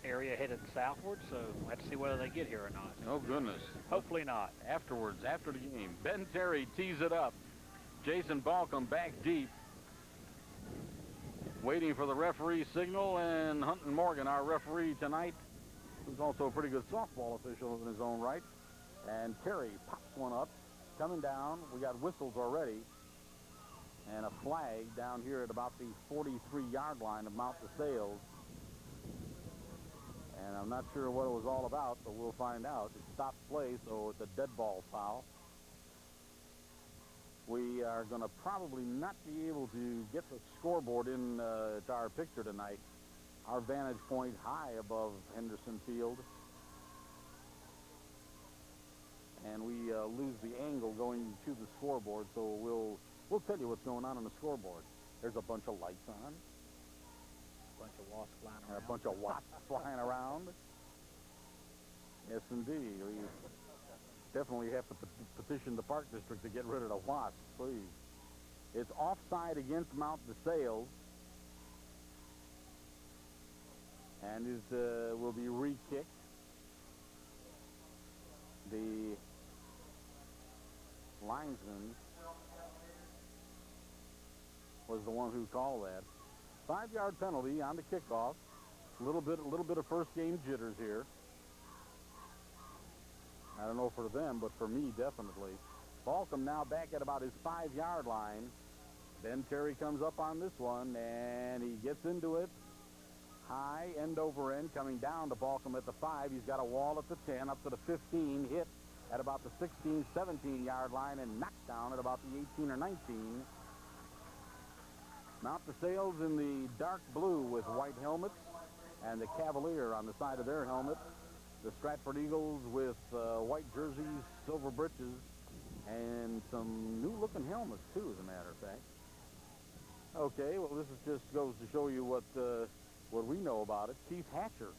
area headed southward, so we'll have to see whether they get here or not. Oh, goodness. Hopefully not. Afterwards, after the game, Ben Terry tees it up. Jason Balcom back deep, waiting for the referee signal, and Hunton Morgan, our referee tonight, who's also a pretty good softball official in his own right. And Terry pops one up, coming down. We got whistles already, and a flag down here at about the 43-yard line of Mount DeSales. And I'm not sure what it was all about, but we'll find out. It stopped play, so it's a dead ball foul. We are going to probably not be able to get the scoreboard in to our picture tonight. Our vantage point high above Henderson Field. And we lose the angle going to the scoreboard, so we'll tell you what's going on the scoreboard. There's a bunch of lights on. A bunch of wasps flying around. A bunch of wasps flying around. Yes, indeed. We definitely have to petition the Park District to get rid of the wasps, please. It's offside against Mount DeSales. And it will be re-kicked. The linesman was the one who called that. 5-yard penalty on the kickoff. A little bit of first game jitters here. I don't know for them, but for me, definitely. Balcom now back at about his 5-yard line. Ben Terry comes up on this one, and he gets into it. High, end over end, coming down to Balcom at the 5. He's got a wall at the 10, up to the 15, hit at about the 16, 17-yard line, and knocked down at about the 18 or 19. Mount DeSales in the dark blue with white helmets, and the Cavalier on the side of their helmet. The Stratford Eagles with white jerseys, silver breeches, and some new-looking helmets, too, as a matter of fact. Okay, well, this is just goes to show you what we know about it. Keith Hatcher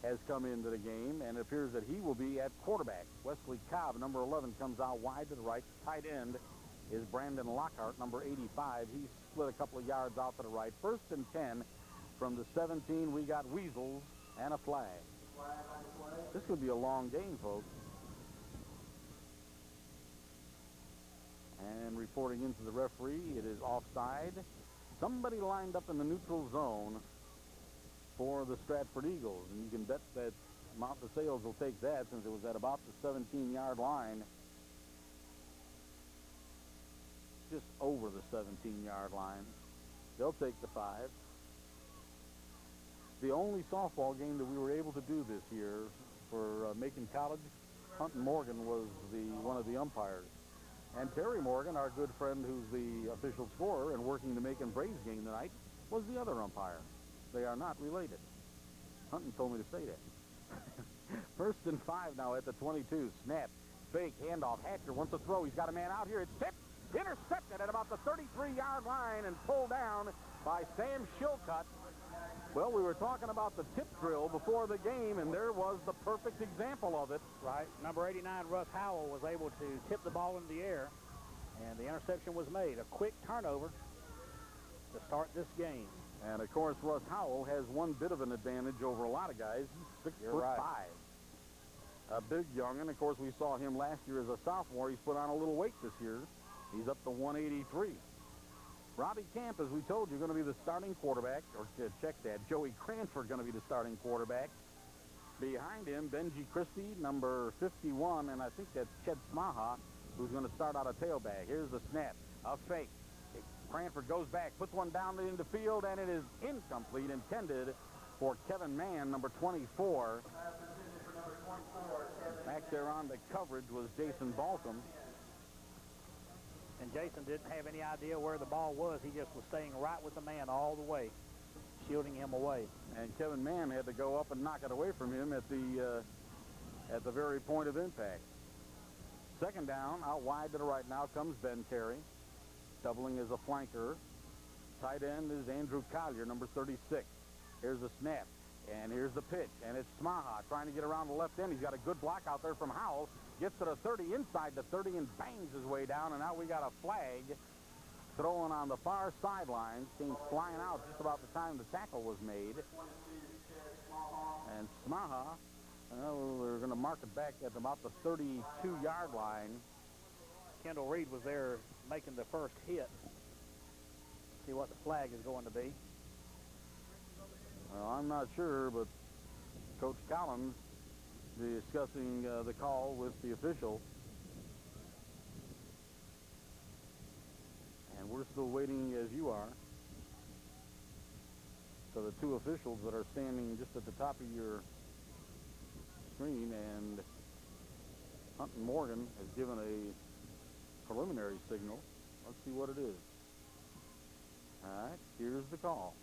has come into the game, and it appears that he will be at quarterback. Wesley Cobb, number 11, comes out wide to the right. Tight end is Brandon Lockhart, number 85. He's split a couple of yards out to the right. 1st and 10 from the 17. We got weasels and a flag. This could be a long game, folks. And reporting into the referee, it is offside. Somebody lined up in the neutral zone for the Stratford Eagles, and you can bet that Mount DeSales will take that since it was at about the 17-yard line. Just over the 17-yard line. They'll take the 5. The only softball game that we were able to do this year for Macon College, Hunton Morgan was one of the umpires. And Terry Morgan, our good friend who's the official scorer and working the Macon Braves game tonight, was the other umpire. They are not related. Hunton told me to say that. 1st and 5 now at the 22. Snap, fake, handoff. Hatcher wants to throw. He's got a man out here. It's tipped, intercepted at about the 33-yard line and pulled down by Sam Shilcutt. Well, we were talking about the tip drill before the game, and there was the perfect example of it. Right. Number 89, Russ Howell, was able to tip the ball into the air, and the interception was made. A quick turnover to start this game. And, of course, Russ Howell has one bit of an advantage over a lot of guys. He's 6'5". A big young'un. Of course, we saw him last year as a sophomore. He's put on a little weight this year. He's up to 183. Robbie Camp, as we told you, going to be the starting quarterback. Or check that. Joey Cranford going to be the starting quarterback. Behind him, Benji Christie, number 51, and I think that's Ched Smaha, who's going to start out a tailback. Here's the snap. A fake. Cranford goes back, puts one down into the field, and it is incomplete, intended for Kevin Mann, number 24. Back there on the coverage was Jason Balcom. And Jason didn't have any idea where the ball was. He just was staying right with the man all the way, shielding him away. And Kevin Mann had to go up and knock it away from him at the very point of impact. 2nd down, out wide to the right now comes Ben Terry, doubling as a flanker. Tight end is Andrew Collier, number 36. Here's the snap, and here's the pitch, and it's Smaha trying to get around the left end. He's got a good block out there from Howell. Gets to the 30, inside the 30, and bangs his way down, and now we got a flag thrown on the far sidelines. Came flying out just about the time the tackle was made. Smaha. They're going to mark it back at about the 32-yard line. Kendall Reed was there making the first hit. See what the flag is going to be. Well, I'm not sure, but Coach Collins discussing the call with the official. And we're still waiting, as you are, for the two officials that are standing just at the top of your screen. And Hunt and Morgan has given a preliminary signal. Let's see what it is. All right, here's the call.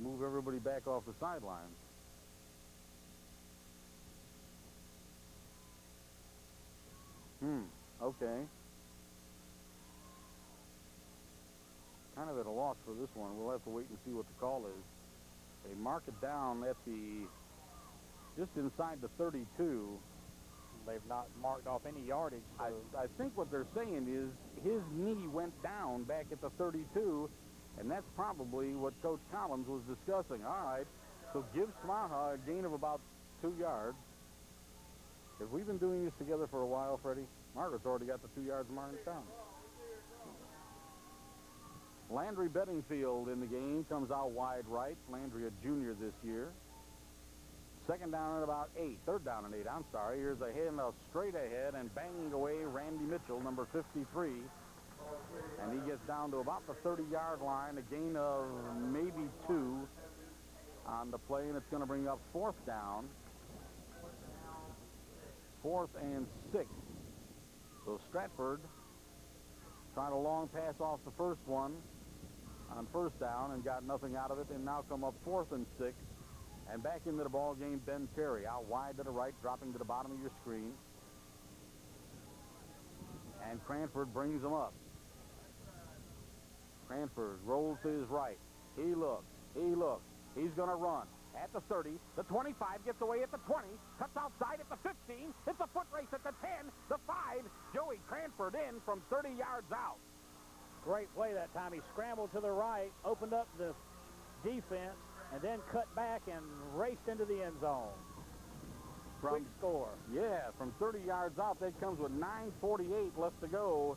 Move everybody back off the sideline. Okay. Kind of at a loss for this one. We'll have to wait and see what the call is. They mark it down at just inside the 32. They've not marked off any yardage. So I think what they're saying is his knee went down back at the 32, and that's probably what Coach Collins was discussing. All right, so give Smaha a gain of about 2 yards. Have we been doing this together for a while, Freddie? Margaret's already got the 2 yards marked down. Landry Bedingfield in the game comes out wide right. Landry, a junior this year. Second down at about 8. Third down and 8, I'm sorry. Here's a handoff straight ahead and banging away Randy Mitchell, number 53. And he gets down to about the 30-yard line, a gain of maybe 2 on the play, and it's going to bring up fourth down. 4th and 6. So Stratford tried a long pass off the first one on first down and got nothing out of it, and now come up 4th and 6. And back into the ball game, Ben Terry out wide to the right, dropping to the bottom of your screen. And Cranford brings him up. Cranford rolls to his right. He looks. He's going to run at the 30. The 25 gets away at the 20. Cuts outside at the 15. It's a foot race at the 10. The 5. Joey Cranford in from 30 yards out. great play that time. He scrambled to the right, opened up the defense, and then cut back and raced into the end zone. Quick score. Yeah, from 30 yards out. That comes with 9:48 left to go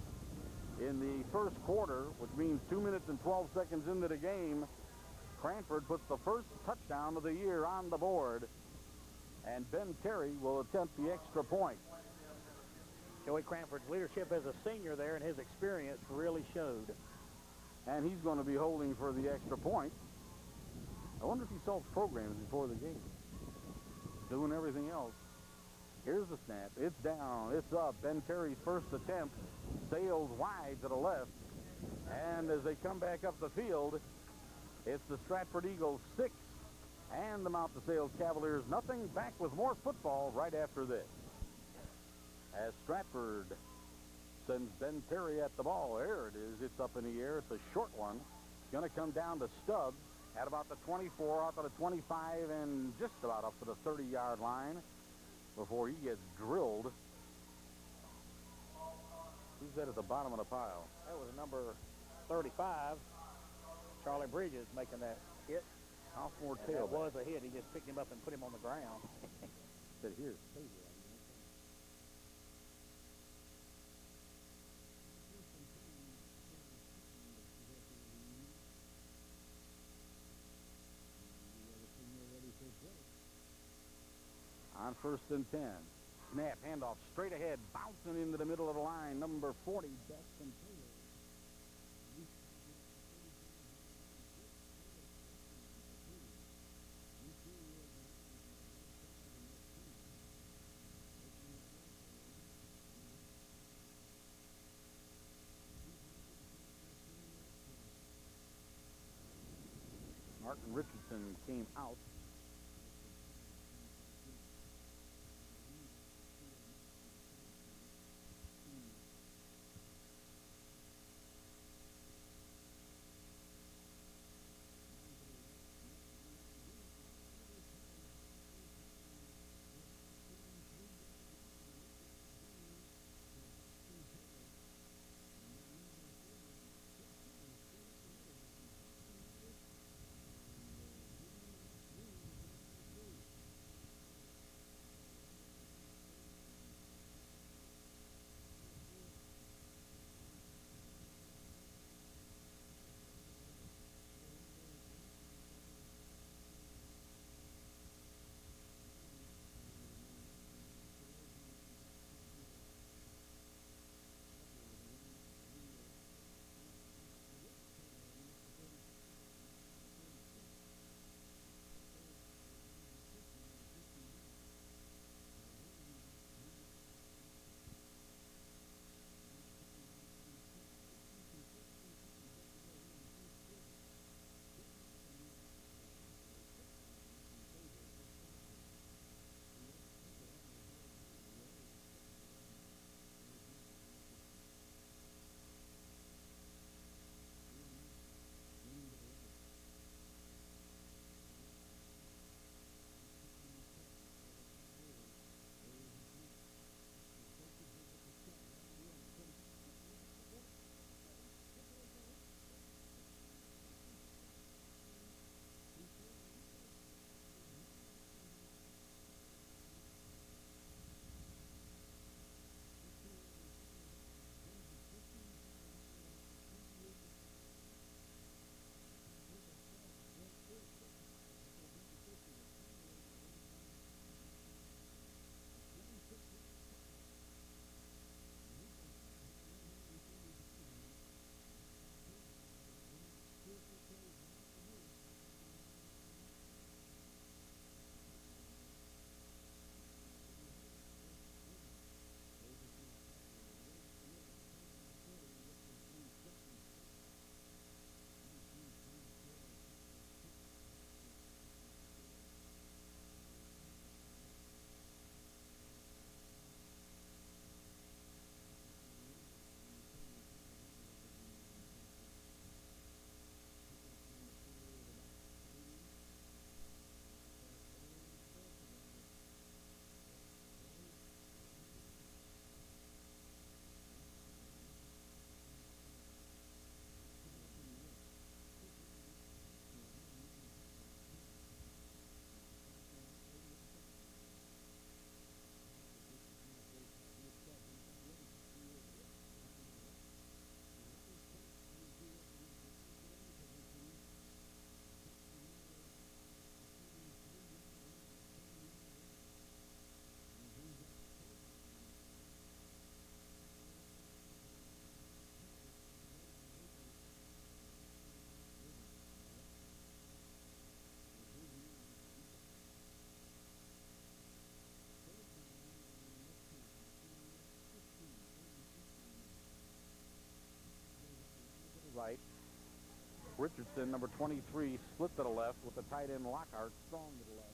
in the first quarter, which means 2 minutes and 12 seconds into the game. Cranford puts the first touchdown of the year on the board, and Ben Terry will attempt the extra point. Joey Cranford's leadership as a senior there and his experience really showed. And he's going to be holding for the extra point. I wonder if he solves programs before the game. Doing everything else. Here's the snap. It's down. It's up. Ben Terry's first attempt sails wide to the left. And as they come back up the field, it's the Stratford Eagles 6 and the Mount DeSales Cavaliers nothing. Back with more football right after this. As Stratford sends Ben Terry at the ball. There it is. It's up in the air. It's a short one. It's going to come down to Stubbs at about the 24, out to the 25, and just about up to the 30-yard line before he gets drilled. Who's that at the bottom of the pile? That was number 35, Charlie Bridges, making that hit. Sophomore That tail. was a hit. He just picked him up and put him on the ground. Said here. On 1st and 10. Snap, handoff, straight ahead, bouncing into the middle of the line. Number 40, Dustin Taylor. Martin Richardson came out. Richardson, number 23, split to the left with the tight end Lockhart strong to the left.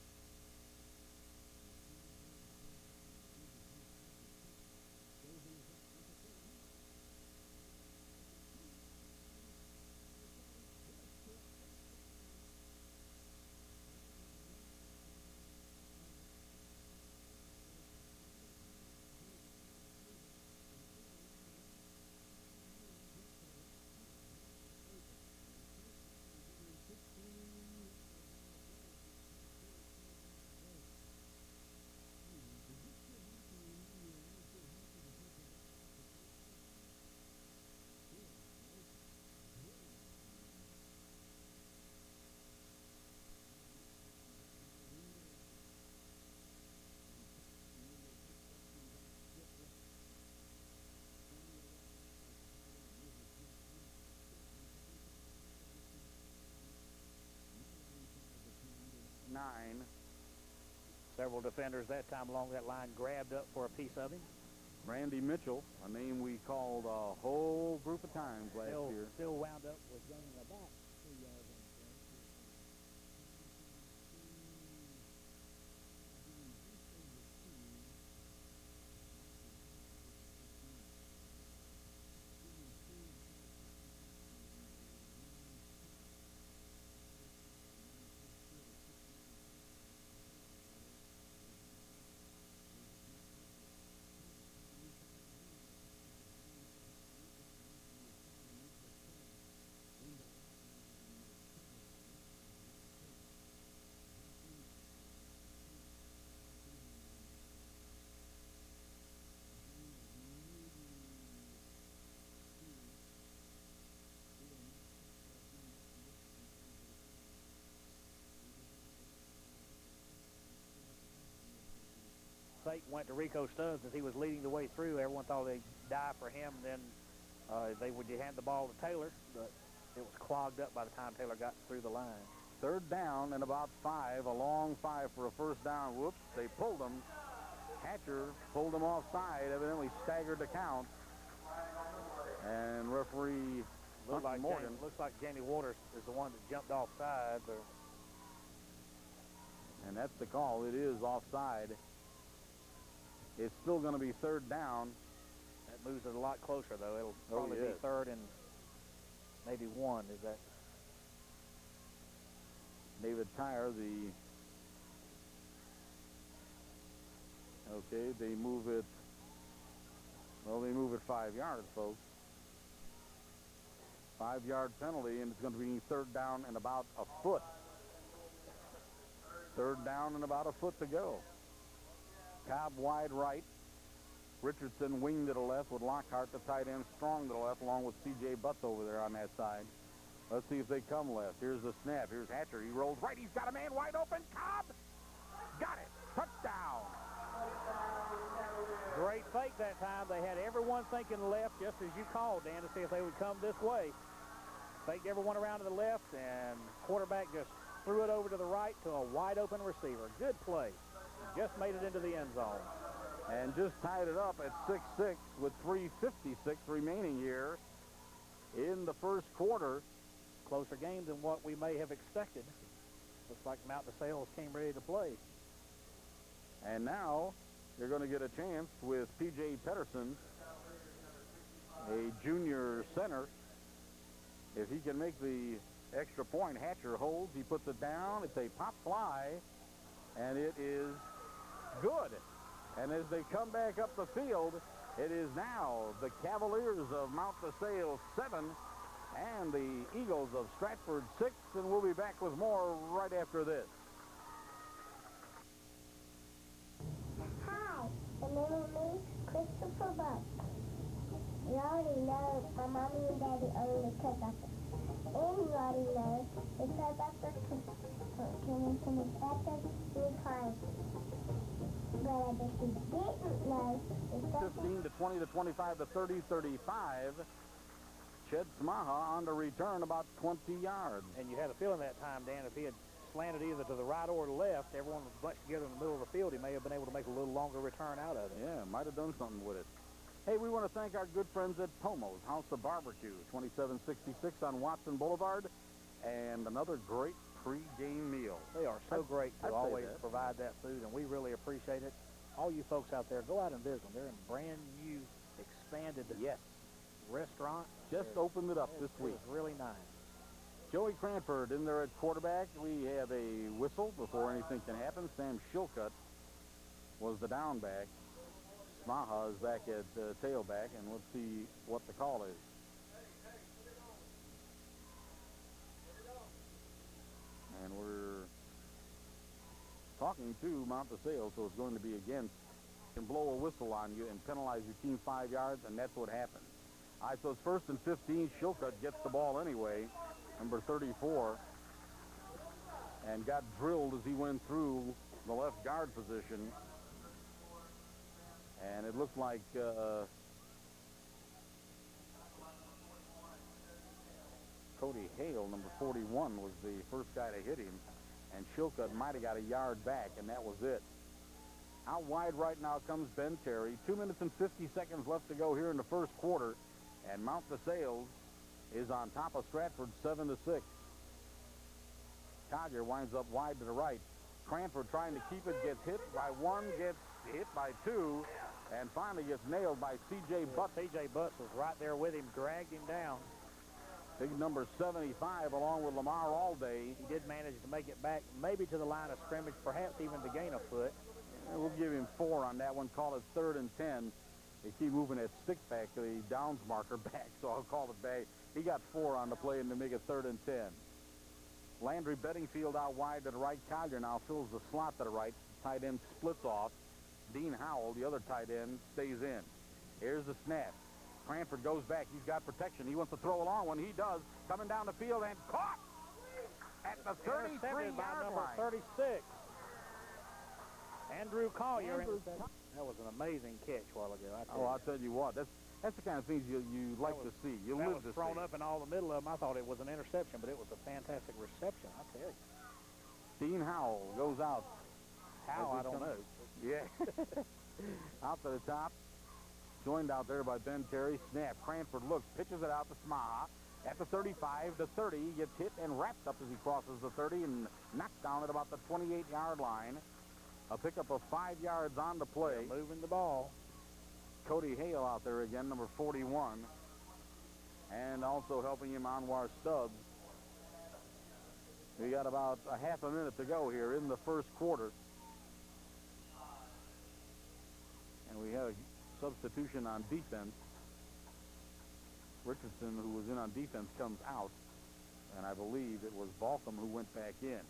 Several defenders that time along that line grabbed up for a piece of him. Randy Mitchell, a name we called a whole group of times last year. Still wound up with gaining about 3 yards on the play. Fake went to Rico Stubbs as he was leading the way through. Everyone thought they'd die for him. Then they would hand the ball to Taylor, but it was clogged up by the time Taylor got through the line. Third down and about 5, a long 5 for a first down. Whoops, they pulled him. Hatcher pulled him offside, evidently staggered the count. And referee Morgan. Looks like Jamie Waters is the one that jumped offside. And that's the call. It is offside. It's still going to be third down. That moves it a lot closer, though. It'll probably be third and maybe 1. Is that David Tyre, okay, they move it. Well, they move it 5 yards, folks. 5-yard penalty, and it's going to be third down and about a foot. Third down and about a foot to go. Cobb wide right. Richardson wing to the left with Lockhart, the tight end, strong to the left, along with C.J. Butts over there on that side. Let's see if they come left. Here's the snap. Here's Hatcher. He rolls right. He's got a man wide open. Cobb got it. Touchdown. great fake that time? They had everyone thinking left, just as you called, Dan, to see if they would come this way. Faked everyone around to the left, and quarterback just threw it over to the right to a wide-open receiver. Good play. Just made it into the end zone. And just tied it up at 6-6 with 3:56 remaining here in the first quarter. Closer game than what we may have expected. Looks like Mount DeSales came ready to play. And now you're going to get a chance with P.J. Pedersen, a junior center. If he can make the extra point, Hatcher holds. He puts it down. It's a pop fly, and it is good. And as they come back up the field, it is now the Cavaliers of Mount DeSales 7 and the Eagles of Stratford 6, and we'll be back with more right after this. Hi, the name of me, Christopher Buck. You already know my mommy and daddy own the Cavaliers. And you already know the Cavaliers came from the Stratford Cavaliers. But I bet you didn't know the 15 to 20 to 25 to 30, 35. Ched Smaha on the return about 20 yards. And you had a feeling that time, Dan, if he had slanted either to the right or the left, everyone was bunched together in the middle of the field, he may have been able to make a little longer return out of it. Yeah, might have done something with it. Hey, we want to thank our good friends at Pomo's House of Barbecue, 2766 on Watson Boulevard. and another great pre-game meal. They are so great to I'd say always that. provide that food, and we really appreciate it. All you folks out there, go out and visit them. They're in brand new, expanded Yes. restaurant. Just opened it up this week. It's really nice. Joey Cranford in there at quarterback. We have a whistle before anything can happen. Sam Shilcutt was the down back. Smaha is back at tailback, and let's see what the call is. And we're talking to Mount DeSales, so it's going to be against. Can blow a whistle on you and penalize your team 5 yards, and that's what happened. All right, so it's 1st and 15. Shilcutt gets the ball anyway, number 34, and got drilled as he went through the left guard position. And it looked like Cody Hale, number 41, was the first guy to hit him, and Shilcutt might have got a yard back, and that was it. Out wide right now comes Ben Terry. 2 minutes and 50 seconds left to go here in the first quarter, and Mount DeSales is on top of Stratford 7-6. Collier winds up wide to the right. Cranford trying to keep it, gets hit by one, gets hit by two, and finally gets nailed by C.J. Butts. C.J. Butts was right there with him, dragged him down. Big number 75 along with Lamar Allday. He did manage to make it back maybe to the line of scrimmage, perhaps even to gain a foot. And we'll give him 4 on that one. Call it 3rd and 10. They keep moving that stick back, the downs marker back, so I'll call it back. He got 4 on the play and to make it 3rd and 10. Landry Bedingfield out wide to the right. Collier now fills the slot to the right. Tight end splits off. Dean Howell, the other tight end, stays in. Here's the snap. Cranford goes back. He's got protection. He wants to throw a long one. He does. Coming down the field and caught at the 33-yard line. 36. Andrew Collier. That was an amazing catch a while ago. I'll tell you what. That's the kind of things you like to see. You live to see. That was thrown up in all the middle of them. I thought it was an interception, but it was a fantastic reception, I tell you. Dean Howell goes out. How, I don't know. Yeah. Out to the top. Joined out there by Ben Terry. Snap. Cranford looks, pitches it out to Smaha. At the 35, the 30, gets hit and wrapped up as he crosses the 30 and knocked down at about the 28-yard line. A pickup of 5 yards on the play. They're moving the ball. Cody Hale out there again, number 41. And also helping him, Anwar Stubbs. We got about a half a minute to go here in the first quarter. And we have a substitution on defense. Richardson, who was in on defense, comes out. And I believe it was Balcom who went back in.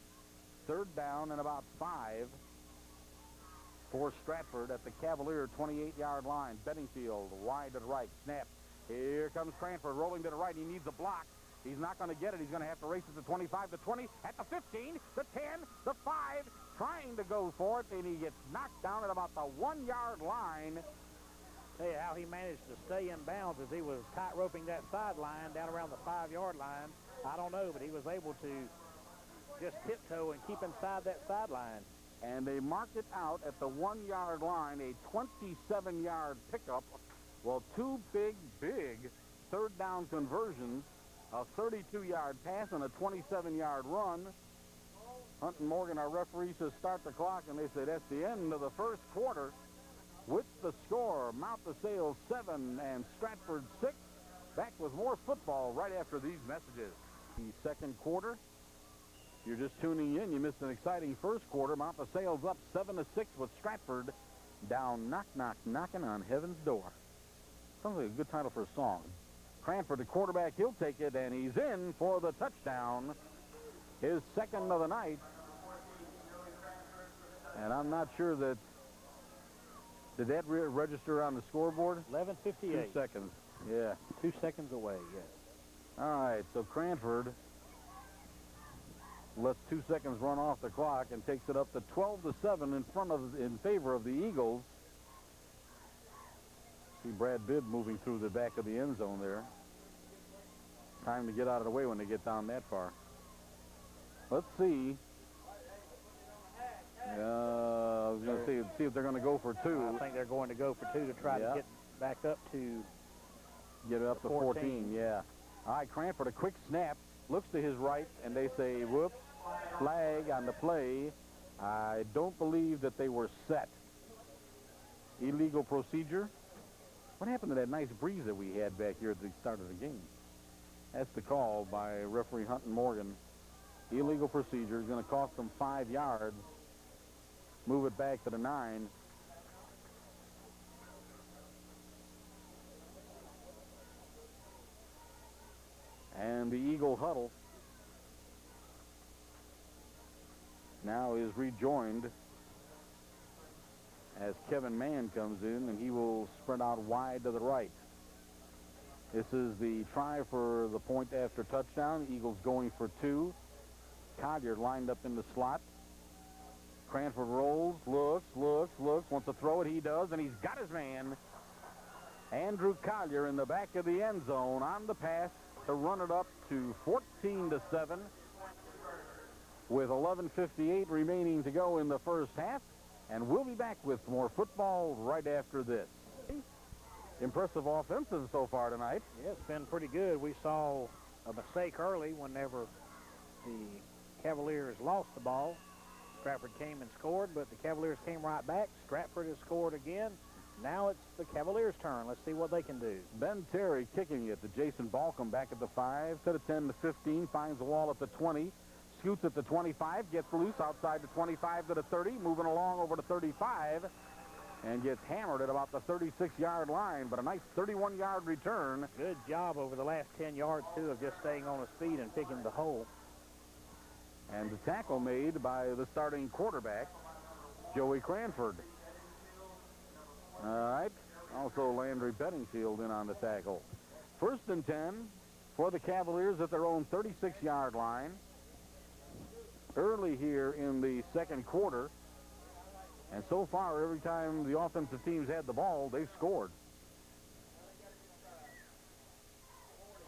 3rd down and about 5 for Stratford at the Cavalier 28-yard line. Bedingfield wide to the right. Snap. Here comes Cranford rolling to the right. He needs a block. He's not going to get it. He's going to have to race it to 25, the 20, at the 15, the 10, the 5, trying to go for it, and he gets knocked down at about the 1-yard line. Tell you how he managed to stay in bounds as he was tight roping that sideline down around the 5-yard line. I don't know, but he was able to just tiptoe and keep inside that sideline. And they marked it out at the 1-yard line, a 27-yard pickup. Well, 2 big 3rd down conversions, a 32-yard pass and a 27-yard run. Hunt and Morgan, our referee, says start the clock, and they say that's the end of the first quarter. With the score, Mount DeSales 7 and Stratford 6. Back with more football right after these messages. The second quarter. If you're just tuning in, you missed an exciting first quarter. Mount DeSales up 7-6 with Stratford down knock, knock, knocking on heaven's door. Sounds like a good title for a song. Cranford, the quarterback, he'll take it, and he's in for the touchdown. His second of the night. And I'm not sure that... Did that register on the scoreboard? 11:58. 2 seconds. Yeah. 2 seconds away, yes. All right, so Cranford lets 2 seconds run off the clock and takes it up to 12-7 in favor of the Eagles. See Brad Bibb moving through the back of the end zone there. Time to get out of the way when they get down that far. Let's see. I was going to see if they're going to go for 2. I think they're going to go for 2 to try to get back up to... Get it up to 14, yeah. All right, Cranford, a quick snap. looks to his right, and they say, whoops, flag on the play. I don't believe that they were set. Illegal procedure. What happened to that nice breeze that we had back here at the start of the game? That's the call by referee Hunt and Morgan. Illegal procedure is going to cost them 5 yards. Move it back to the 9. And the Eagle huddle now is rejoined as Kevin Mann comes in, and he will spread out wide to the right. This is the try for the point after touchdown. Eagles going for 2. Collier lined up in the slot. Cranford rolls, looks, wants to throw it. He does, and he's got his man. Andrew Collier in the back of the end zone on the pass to run it up to 14-7 with 11:58 remaining to go in the first half. And we'll be back with more football right after this. Impressive offenses so far tonight. Yeah, it's been pretty good. We saw a mistake early whenever the Cavaliers lost the ball. Stratford came and scored, but the Cavaliers came right back. Stratford has scored again. Now it's the Cavaliers' turn. Let's see what they can do. Ben Terry kicking it to Jason Balcom back at the 5, to the 10 to 15, finds the wall at the 20, scoots at the 25, gets loose outside the 25 to the 30, moving along over to 35, and gets hammered at about the 36-yard line, but a nice 31-yard return. Good job over the last 10 yards, too, of just staying on his feet and picking the hole. And the tackle made by the starting quarterback, Joey Cranford. All right. Also Landry Bedingfield in on the tackle. 1st and 10 for the Cavaliers at their own 36-yard line. Early here in the second quarter. And so far, every time the offensive teams had the ball, they've scored.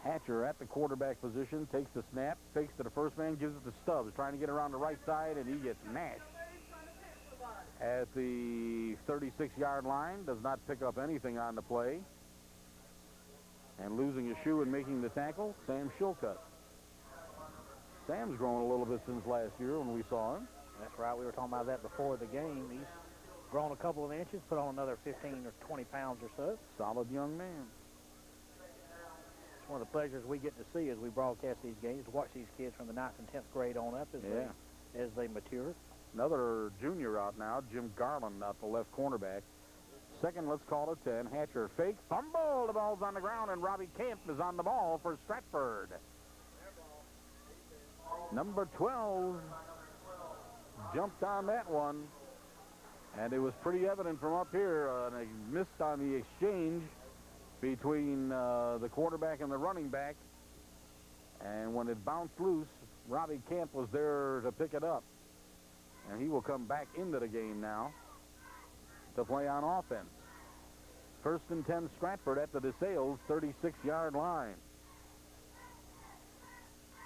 Hatcher at the quarterback position, takes the snap, fakes to the first man, gives it to Stubbs, trying to get around the right side, and he gets mashed at the 36-yard line. Does not pick up anything on the play. And losing a shoe and making the tackle, Sam Shilcutt. Sam's grown a little bit since last year when we saw him. That's right. We were talking about that before the game. He's grown a couple of inches, put on another 15 or 20 pounds or so. Solid young man. It's one of the pleasures we get to see as we broadcast these games, to watch these kids from the 9th and 10th grade on up as they mature. Another junior out now, Jim Garland out the left cornerback. Second, let's call it 10. Hatcher fake, fumble. The ball's on the ground, and Robbie Camp is on the ball for Stratford. Number 12 jumped on that one, and it was pretty evident from up here. They missed on the exchange between the quarterback and the running back, and when it bounced loose, Robbie Camp was there to pick it up, and he will come back into the game now to play on offense. 1st and 10 Stratford at the DeSales 36-yard line.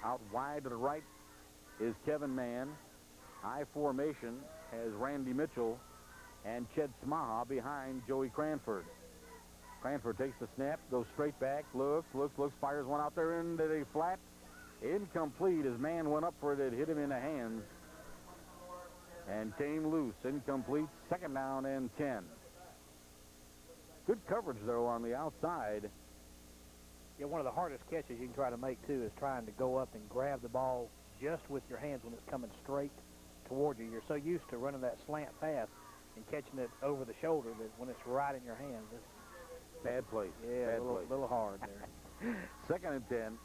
Out wide to the right is Kevin Mann. High formation has Randy Mitchell and Ched Smaha behind Joey Cranford. Cranford takes the snap, goes straight back, looks, fires one out there into the flat. Incomplete. His man went up for it, it hit him in the hands and came loose. Incomplete. 2nd down and 10. Good coverage, though, on the outside. Yeah, one of the hardest catches you can try to make, too, is trying to go up and grab the ball just with your hands when it's coming straight toward you. You're so used to running that slant pass and catching it over the shoulder that when it's right in your hands, it's bad place. Yeah, bad a little hard there. 2nd and 10.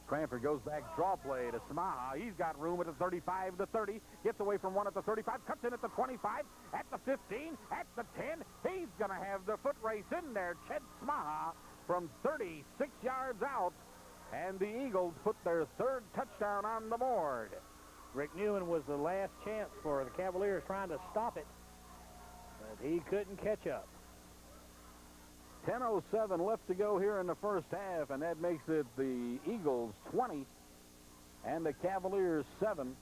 Cranford goes back, draw play to Smaha. He's got room at the 35 to 30. Gets away from one at the 35. Cuts in at the 25, at the 15, at the 10. He's going to have the foot race in there. Ched Smaha from 36 yards out. And the Eagles put their 3rd touchdown on the board. Rick Newman was the last chance for the Cavaliers trying to stop it, but he couldn't catch up. 10:07 left to go here in the first half, and that makes it the Eagles 20 and the Cavaliers 7.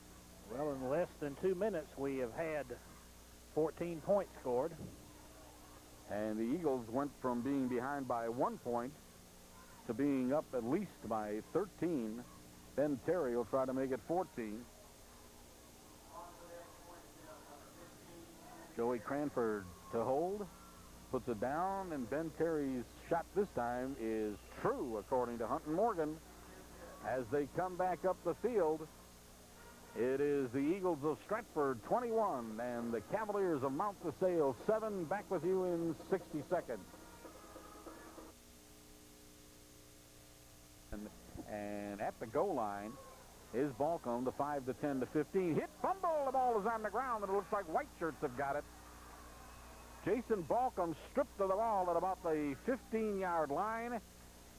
Well, in less than 2 minutes, we have had 14 points scored. And the Eagles went from being behind by 1 point to being up at least by 13 Ben Terry will try to make it 14. Joey Cranford to hold. Puts it down, and Ben Terry's shot this time is true, according to Hunt and Morgan. As they come back up the field, it is the Eagles of Stratford 21 and the Cavaliers of Mount DeSales 7. Back with you in 60 seconds. And at the goal line is Balcom, the 5 to 10 to 15. Hit, fumble, the ball is on the ground, and it looks like white shirts have got it. Jason Balcom stripped of the ball at about the 15-yard line.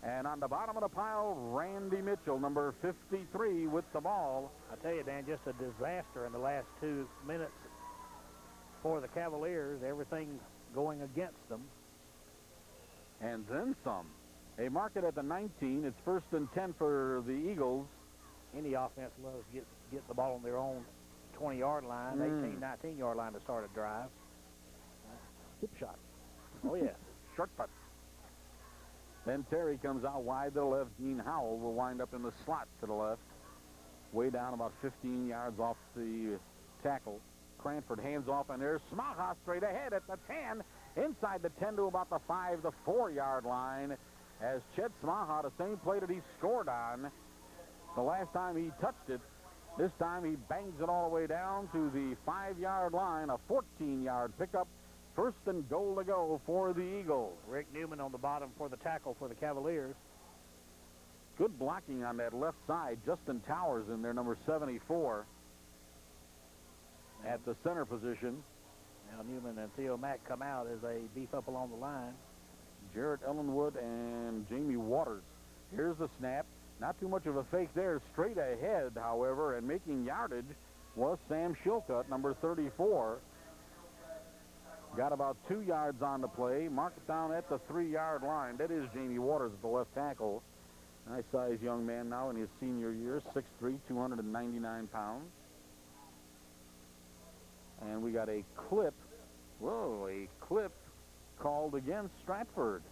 And on the bottom of the pile, Randy Mitchell, number 53, with the ball. I tell you, Dan, just a disaster in the last 2 minutes for the Cavaliers. Everything going against them. And then some. They mark it at the 19. It's 1st and 10 for the Eagles. Any offense loves get the ball on their own 20-yard line, 18, 19-yard line to start a drive. Hip shot. Oh, yeah. Short putt. Then Terry comes out wide to the left. Gene Howell will wind up in the slot to the left. Way down about 15 yards off the tackle. Cranford hands off, and there's Smaha straight ahead at the 10. Inside the 10 to about the 5 to 4-yard line. As Chet Smaha, the same play that he scored on the last time he touched it. This time he bangs it all the way down to the 5-yard line. A 14-yard pickup. 1st and goal to go for the Eagles. Rick Newman on the bottom for the tackle for the Cavaliers. Good blocking on that left side. Justin Towers in there, number 74, at the center position. Now Newman and Theo Mack come out as they beef up along the line. Jarrett Ellenwood and Jamie Waters. Here's the snap. Not too much of a fake there. Straight ahead, however, and making yardage was Sam Shilcutt, number 34. Got about 2 yards on the play. Marked it down at the 3-yard line. That is Jamie Waters at the left tackle. Nice-sized young man now in his senior year, 6'3", 299 pounds. And we got a clip. Whoa, a clip called against Stratford.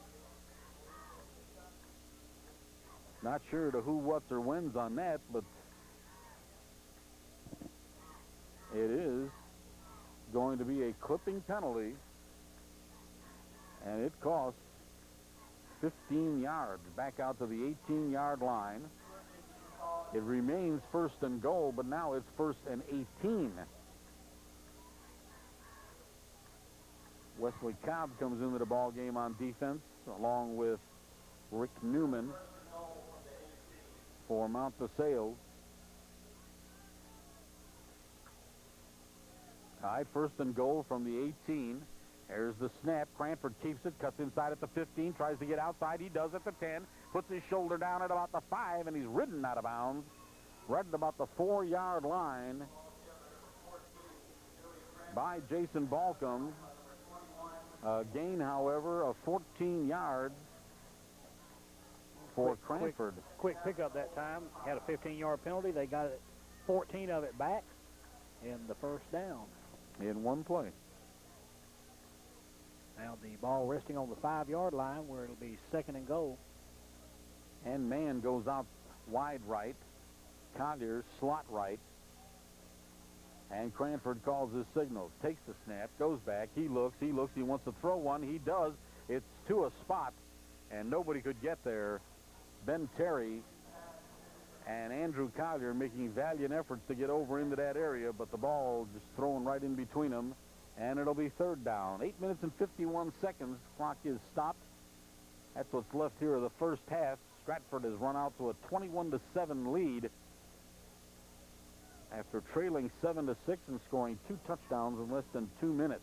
Not sure to who, what's, or wins on that, but it is going to be a clipping penalty, and it costs 15 yards back out to the 18-yard line. It remains 1st and goal, but now it's 1st and 18. Wesley Cobb comes into the ball game on defense, along with Rick Newman for Mount DeSales. All right, 1st and goal from the 18. There's the snap. Cranford keeps it, cuts inside at the 15, tries to get outside. He does at the 10, puts his shoulder down at about the 5, and he's ridden out of bounds right at about the 4-yard line by Jason Balcom. Gain, however, of 14 yards for Cranford. Quick pickup that time. Had a 15-yard penalty. They got 14 of it back in the 1st down. In one play. Now the ball resting on the 5-yard line where it'll be 2nd and goal. And man goes out wide right. Collier slot right. And Cranford calls his signals. Takes the snap, goes back. He looks, he wants to throw one. He does. It's to a spot, and nobody could get there. Ben Terry and Andrew Collier making valiant efforts to get over into that area, but the ball just thrown right in between them, and it'll be 3rd down. 8 minutes and 51 seconds. Clock is stopped. That's what's left here of the 1st half. Stratford has run out to a 21-7 lead after trailing 7-6 and scoring 2 touchdowns in less than 2 minutes.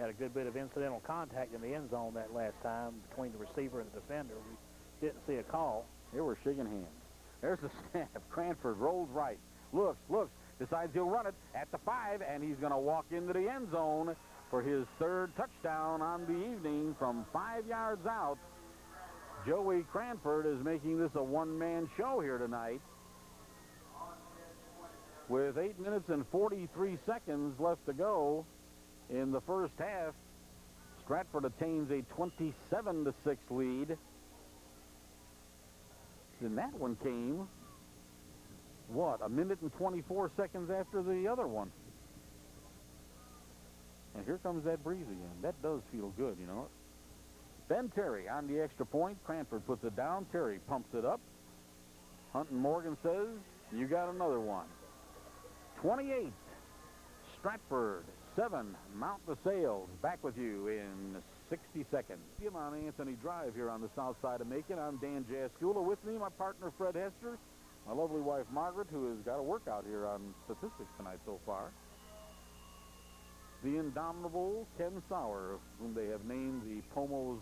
Had a good bit of incidental contact in the end zone that last time between the receiver and the defender. We didn't see a call. They were shaking hands. There's the snap. Cranford rolls right. Looks, decides he'll run it at the 5, and he's going to walk into the end zone for his 3rd touchdown on the evening from 5 yards out. Joey Cranford is making this a one-man show here tonight. With 8 minutes and 43 seconds left to go in the 1st half, Stratford attains a 27-6 lead. And that one came what, a minute and 24 seconds after the other one. And here comes that breeze again. That does feel good, you know. Ben Terry on the extra point. Cranford puts it down. Terry pumps it up. Hunton Morgan says, you got another one. 28, Stratford, 7, Mount the Sails. Back with you in 60 seconds. I'm on Anthony Drive here on the south side of Macon. I'm Dan Jaskula. With me, my partner, Fred Hester. My lovely wife, Margaret, who has got a workout here on statistics tonight so far. The indomitable Ken Sauer, whom they have named the Pomo's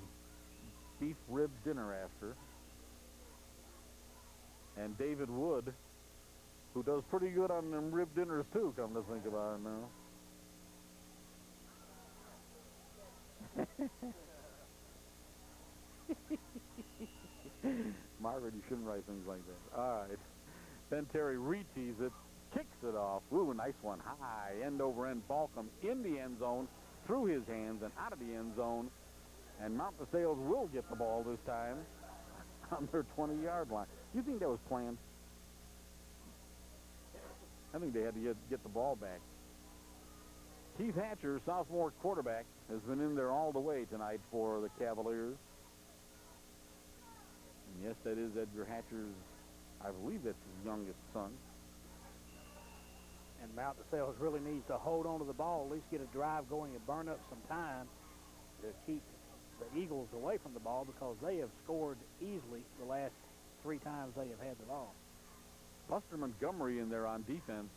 beef rib dinner after. And David Wood, who does pretty good on them rib dinners too, come to think about it now. Margaret, you shouldn't write things like that. All right. Ben Terry retees it, kicks it off. Ooh, nice one. High, end over end. Ball comes in the end zone, through his hands and out of the end zone. And Mount the Sails will get the ball this time on their 20-yard line. You think that was planned? I think they had to get the ball back. Keith Hatcher, sophomore quarterback, has been in there all the way tonight for the Cavaliers. And yes, that is Edgar Hatcher's, I believe that's his youngest son. And Mount the Sails really needs to hold on to the ball, at least get a drive going and burn up some time to keep the Eagles away from the ball, because they have scored easily the last 3 times they have had the ball. Buster Montgomery in there on defense.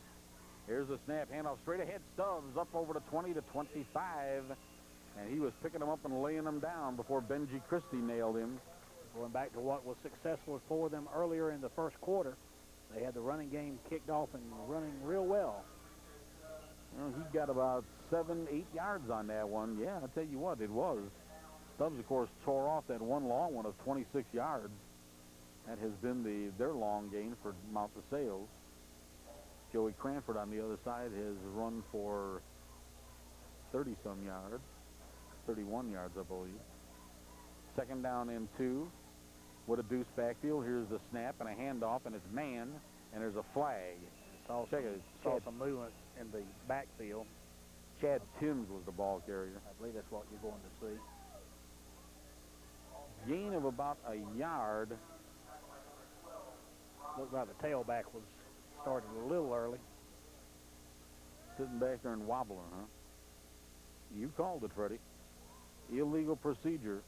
Here's a snap, handoff straight ahead. Stubbs up over to 20 to 25. And he was picking them up and laying them down before Benji Christie nailed him. Going back to what was successful for them earlier in the first quarter, they had the running game kicked off and running real well. Well, he got about 7, 8 yards on that one. Yeah, I'll tell you what, it was. Stubbs, of course, tore off that one long one of 26 yards. That has been their long gain for Mount the Sails. Joey Cranford on the other side has run for 30-some yards, 31 yards, I believe. Second down and 2. With a deuce backfield, here's the snap and a handoff, and it's man, and there's a flag. Saw some movement in the backfield. Chad Timms was the ball carrier. I believe that's what you're going to see. Gain of about a yard. Looked like the tailback was started a little early. Sitting back there and wobbling, huh? You called it, Freddie. Illegal procedure.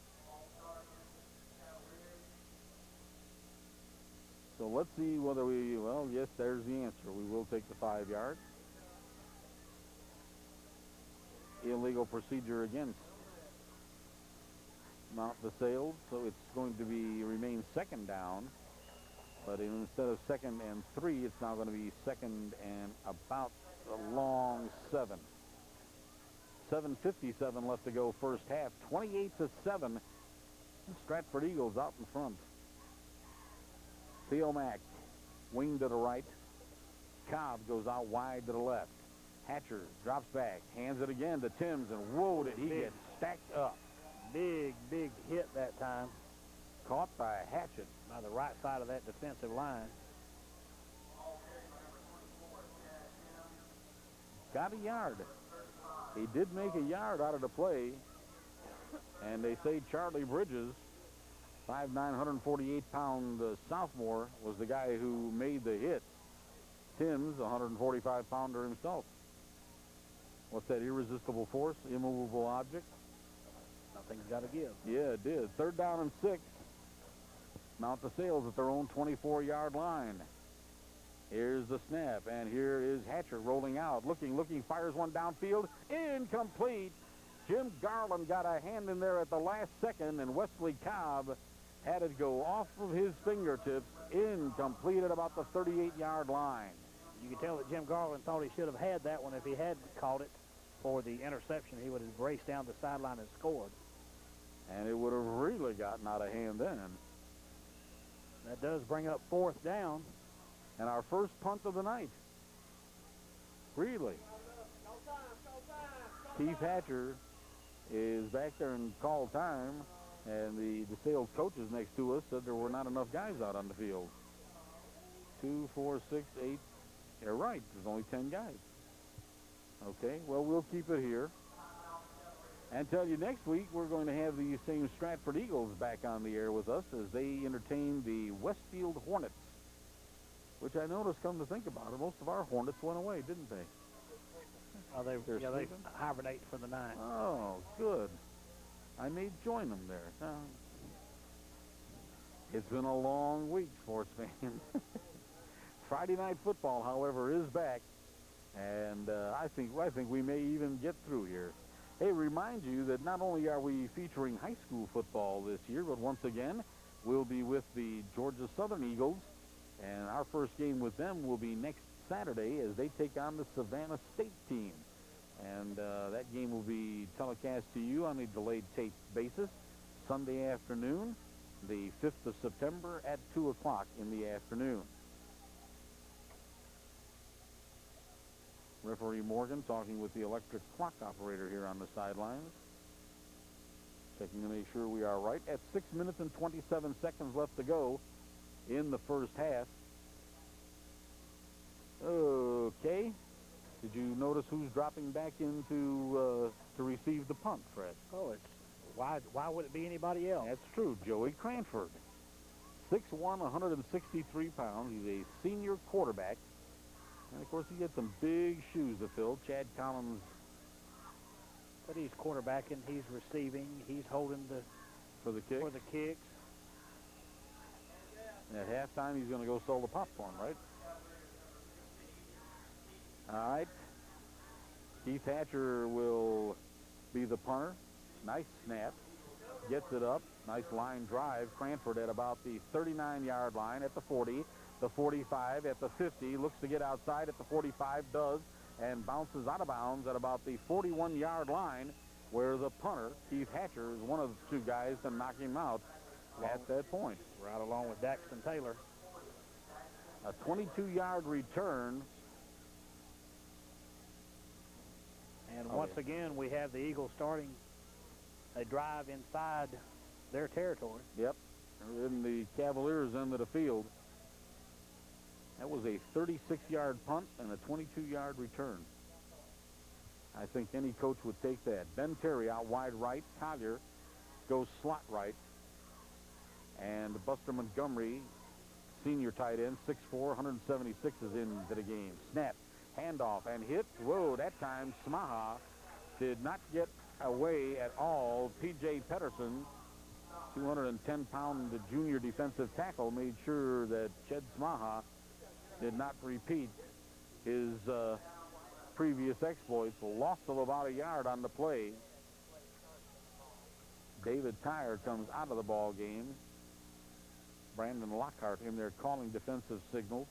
So let's see whether well, yes, there's the answer. We will take the 5 yards. Illegal procedure against Mount the Sails, so it's going to remain second down. But instead of 2nd and 3, it's now going to be 2nd and about a long 7. 7:57 left to go first half. 28-7. The Stratford Eagles out in front. Theo Mack, wing to the right. Cobb goes out wide to the left. Hatcher drops back, hands it again to Timms, and whoa, did he get stacked up. Big hit that time. Caught by Hatchet. By the right side of that defensive line. Got a yard. He did make a yard out of the play. And they say Charlie Bridges, 5'9", 148-pound sophomore, was the guy who made the hit. Timms, a 145-pounder himself. What's that, irresistible force, immovable object? Something's got to give. Yeah, it did. 3rd down and 6. Mount the Sails at their own 24-yard line. Here's the snap, and here is Hatcher rolling out. Looking, fires one downfield. Incomplete. Jim Garland got a hand in there at the last second, and Wesley Cobb had it go off of his fingertips. Incomplete at about the 38-yard line. You can tell that Jim Garland thought he should have had that one. If he had caught it for the interception, he would have raced down the sideline and scored. And it would have really gotten out of hand then. That does bring up 4th down. And our first punt of the night. Really. Keith Hatcher is back there in call time, and the Sails coaches next to us said there were not enough guys out on the field. 2, 4, 6, 8. You're right. There's only 10 guys. Okay, well, we'll keep it here. And tell you next week we're going to have the same Stratford Eagles back on the air with us as they entertain the Westfield Hornets, which I noticed, come to think about it, most of our Hornets went away, didn't they? Oh, they hibernate for the night. Oh, good. I may join them there. It's been a long week, sports fans. Friday night football, however, is back, and I think we may even get through here. Hey, remind you that not only are we featuring high school football this year, but once again, we'll be with the Georgia Southern Eagles, and our first game with them will be next Saturday as they take on the Savannah State team. And that game will be telecast to you on a delayed tape basis Sunday afternoon, the 5th of September at 2 o'clock in the afternoon. Referee Morgan talking with the electric clock operator here on the sidelines. Checking to make sure we are right. At 6 minutes and 27 seconds left to go in the first half. Okay. Did you notice who's dropping back into to receive the punt, Fred? Oh, it's why would it be anybody else? That's true. Joey Cranford. 6'1", 163 pounds. He's a senior quarterback. And, of course, he had some big shoes to fill. Chad Collins. But he's quarterbacking. He's receiving. He's holding for the kicks. And at halftime, he's going to go sell the popcorn, right? All right. Keith Hatcher will be the punter. Nice snap. Gets it up. Nice line drive. Cranford at about the 39-yard line at the 40. The 45 at the 50. Looks to get outside at the 45. Does. And bounces out of bounds at about the 41-yard line, where the punter, Keith Hatcher, is one of the two guys to knock him out at that point. Right along with Daxton Taylor. A 22-yard return. And once again, we have the Eagles starting a drive inside their territory. Yep. In the Cavaliers' end of the field. That was a 36-yard punt and a 22-yard return. I think any coach would take that. Ben Terry out wide right. Collier goes slot right. And Buster Montgomery, senior tight end, 6'4", 176, is into the game. Snap, handoff, and hit. Whoa, that time Smaha did not get away at all. P.J. Pedersen, 210-pound junior defensive tackle, made sure that Ched Smaha did not repeat his previous exploits. Loss of about a yard on the play. David Tyre comes out of the ball game. Brandon Lockhart in there calling defensive signals.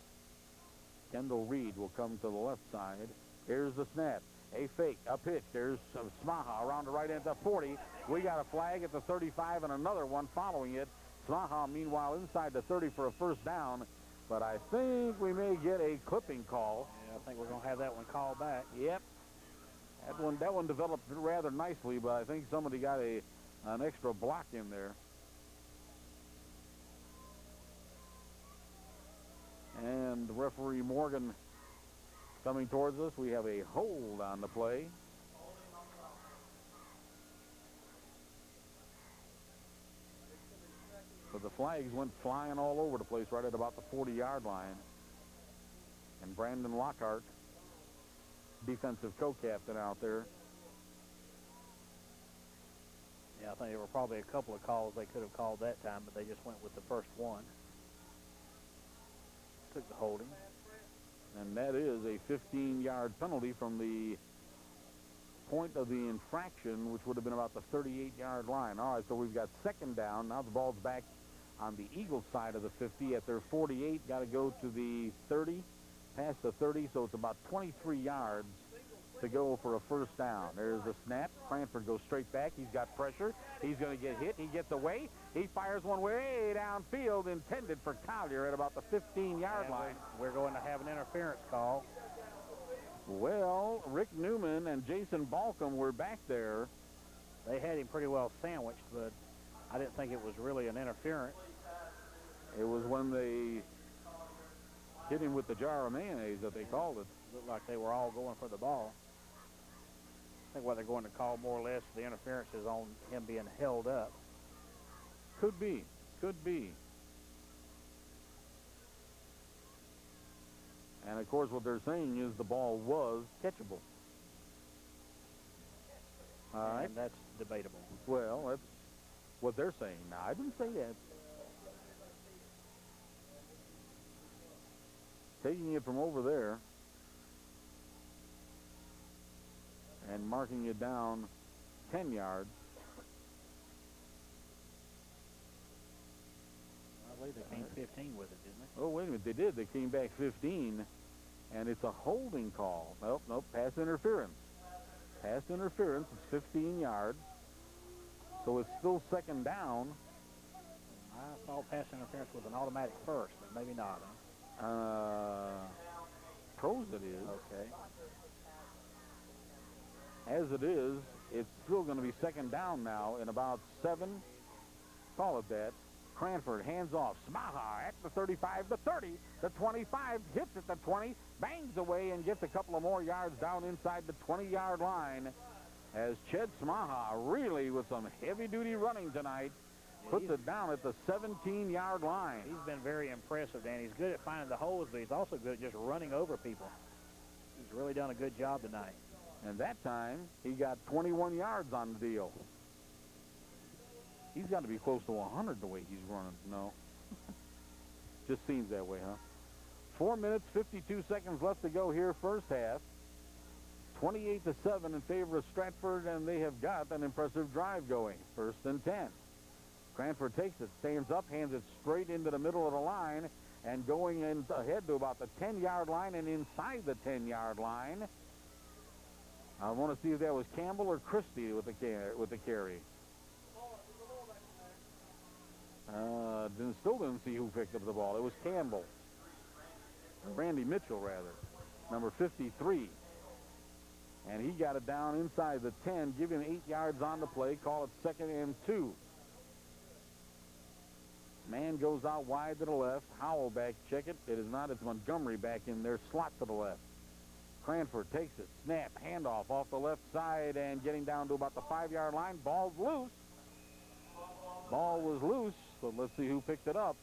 Kendall Reed will come to the left side. Here's the snap. A fake, a pitch. There's Smaha around the right end of 40. We got a flag at the 35 and another one following it. Smaha, meanwhile, inside the 30 for a first down. But I think we may get a clipping call. Yeah, I think we're going to have that one called back. Yep. That one developed rather nicely, but I think somebody got an extra block in there. And referee Morgan coming towards us. We have a hold on the play. But the flags went flying all over the place right at about the 40-yard line. And Brandon Lockhart, defensive co-captain out there. Yeah, I think there were probably a couple of calls they could have called that time, but they just went with the first one. Took the holding. And that is a 15-yard penalty from the point of the infraction, which would have been about the 38-yard line. All right, so we've got second down. Now the ball's back on the Eagles side of the 50 at their 48. Got to go to the 30, past the 30, so it's about 23 yards to go for a first down. There's a snap. Cranford goes straight back. He's got pressure. He's going to get hit. He gets away. He fires one way downfield, intended for Collier at about the 15-yard line. We're going to have an interference call. Well, Rick Newman and Jason Balcom were back there. They had him pretty well sandwiched, but I didn't think it was really an interference. It was when they hit him with the jar of mayonnaise that they called it. Looked like they were all going for the ball. I think what they're going to call more or less the interference is on him being held up. Could be. Could be. And, of course, what they're saying is the ball was catchable. All right. And that's debatable. Well, that's what they're saying. Now, I didn't say that. Taking it from over there and marking it down 10 yards. I believe they came 15 with it, didn't they? Oh, wait a minute. They did. They came back 15, and it's a holding call. Nope, pass interference. Pass interference. It's 15 yards. So it's still second down. I thought pass interference was an automatic first, but maybe not. Pros it is. Okay. As it is, it's still going to be second down now in about 7. Call it that. Cranford hands off. Smaha at the 35, the 30, the 25, hits at the 20, bangs away and gets a couple of more yards down inside the 20-yard line as Ched Smaha, really with some heavy-duty running tonight, puts it down at the 17-yard line. He's been very impressive, Dan. He's good at finding the holes, but he's also good at just running over people. He's really done a good job tonight. And that time, he got 21 yards on the deal. He's got to be close to 100 the way he's running. No. Just seems that way, huh? 4 minutes, 52 seconds left to go here, first half. 28-7 in favor of Stratford, and they have got an impressive drive going. First and 10. Cranford takes it, stands up, hands it straight into the middle of the line, and going in ahead to about the 10-yard line and inside the 10-yard line. I want to see if that was Campbell or Christie with the carry. Still didn't see who picked up the ball. It was Campbell. Randy Mitchell, rather. Number 53. And he got it down inside the 10, giving 8 yards on the play. Call it second and 2. Man goes out wide to the left. Howell back, check it. It is not. It's Montgomery back in there, slot to the left. Cranford takes it. Snap, handoff off the left side and getting down to about the 5-yard line. Ball's loose. Ball was loose, but let's see who picked it up.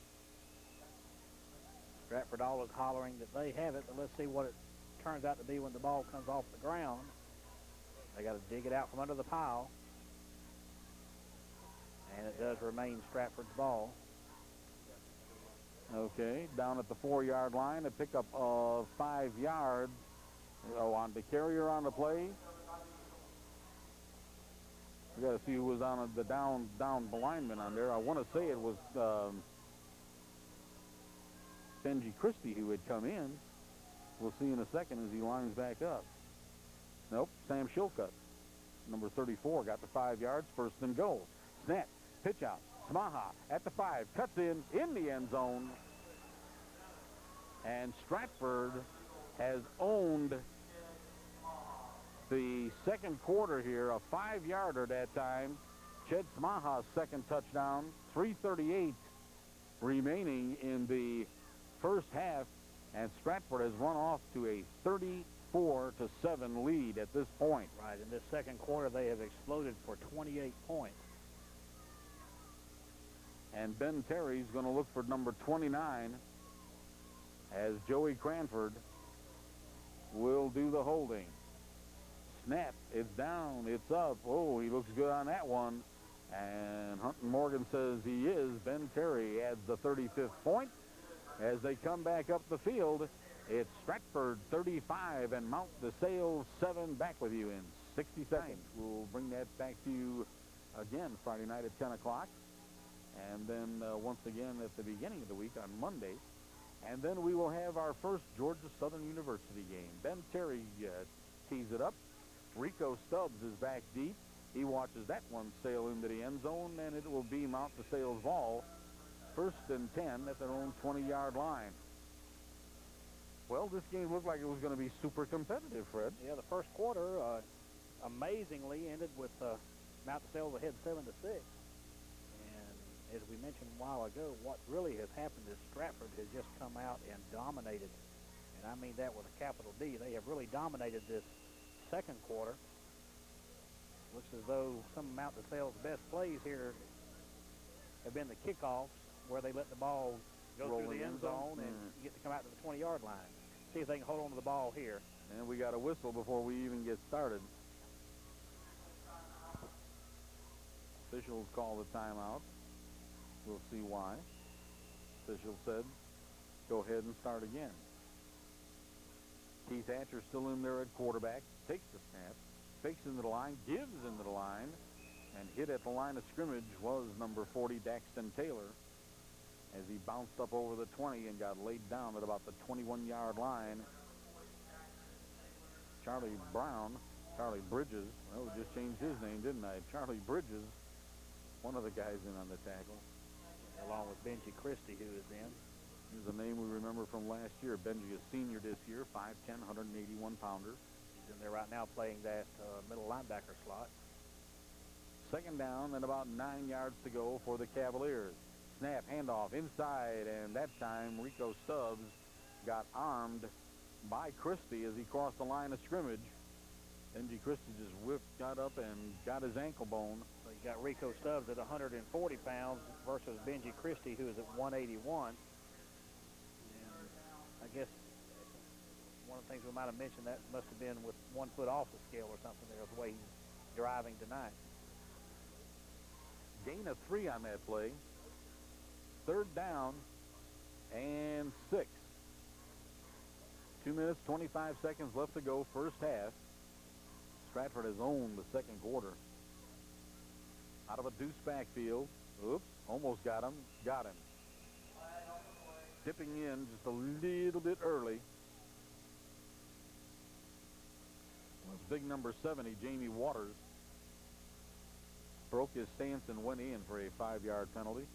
Stratford all is hollering that they have it, but let's see what it turns out to be when the ball comes off the ground. They got to dig it out from under the pile. And it does remain Stratford's ball. Okay, down at the 4-yard line, a pickup of 5 yards. Oh, on the carrier on the play. We got to see who was on the down lineman on there. I want to say it was Benji Christie who had come in. We'll see in a second as he lines back up. Nope, Sam Shilcutt, number 34, got the 5 yards, first and goal. Snap, pitch out. Smaha at the 5, cuts in the end zone. And Stratford has owned the second quarter here, a 5-yarder that time. Ched Smaha's second touchdown, 3:38 remaining in the first half, and Stratford has run off to a 34-7 lead at this point. Right, in this second quarter, they have exploded for 28 points. And Ben Terry's going to look for number 29 as Joey Cranford will do the holding. Snap, it's down, it's up. Oh, he looks good on that one. And Hunton Morgan says he is. Ben Terry adds the 35th point. As they come back up the field, it's Stratford 35 and Mount DeSales 7. Back with you in 60 seconds. We'll bring that back to you again Friday night at 10 o'clock. And then once again at the beginning of the week on Monday. And then we will have our first Georgia Southern University game. Ben Terry tees it up. Rico Stubbs is back deep. He watches that one sail into the end zone, and it will be Mount DeSales ball. First and 10 at their own 20-yard line. Well, this game looked like it was going to be super competitive, Fred. Yeah, the first quarter amazingly ended with Mount DeSales ahead 7-6. And as we mentioned a while ago, what really has happened is Stratford has just come out and dominated, and I mean that with a capital D. They have really dominated this second quarter. Looks as though some of Mount DeSale's best plays here have been the kickoffs, where they let the ball go through the end zone and get to come out to the 20-yard line. See if they can hold on to the ball here. And we got a whistle before we even get started. Officials call the timeout. We'll see why. Official said, go ahead and start again. Keith Hatcher still in there at quarterback. Takes the snap. Fakes into the line. Gives into the line. And hit at the line of scrimmage was number 40, Daxton Taylor, as he bounced up over the 20 and got laid down at about the 21-yard line. Charlie Bridges, well, we just changed his name, didn't I? Charlie Bridges, one of the guys in on the tackle. Along with Benji Christie, who is in. He's a name we remember from last year. Benji is senior this year, 5'10", 181-pounder. He's in there right now playing that middle linebacker slot. Second down and about 9 yards to go for the Cavaliers. Snap, handoff, inside, and that time Rico Stubbs got armed by Christie as he crossed the line of scrimmage. Benji Christie just got up and got his ankle bone. So you got Rico Stubbs at 140 pounds versus Benji Christie, who is at 181. And I guess one of the things we might have mentioned, that must have been with 1 foot off the scale or something there, the way he's driving tonight. Gain of 3 on that play. Third down and 6. 2 minutes, 25 seconds left to go, first half. Stratford has owned the second quarter. Out of a deuce backfield. Oops, almost got him. Got him. Dipping in just a little bit early was big number 70, Jamie Waters. Broke his stance and went in for a 5-yard penalty.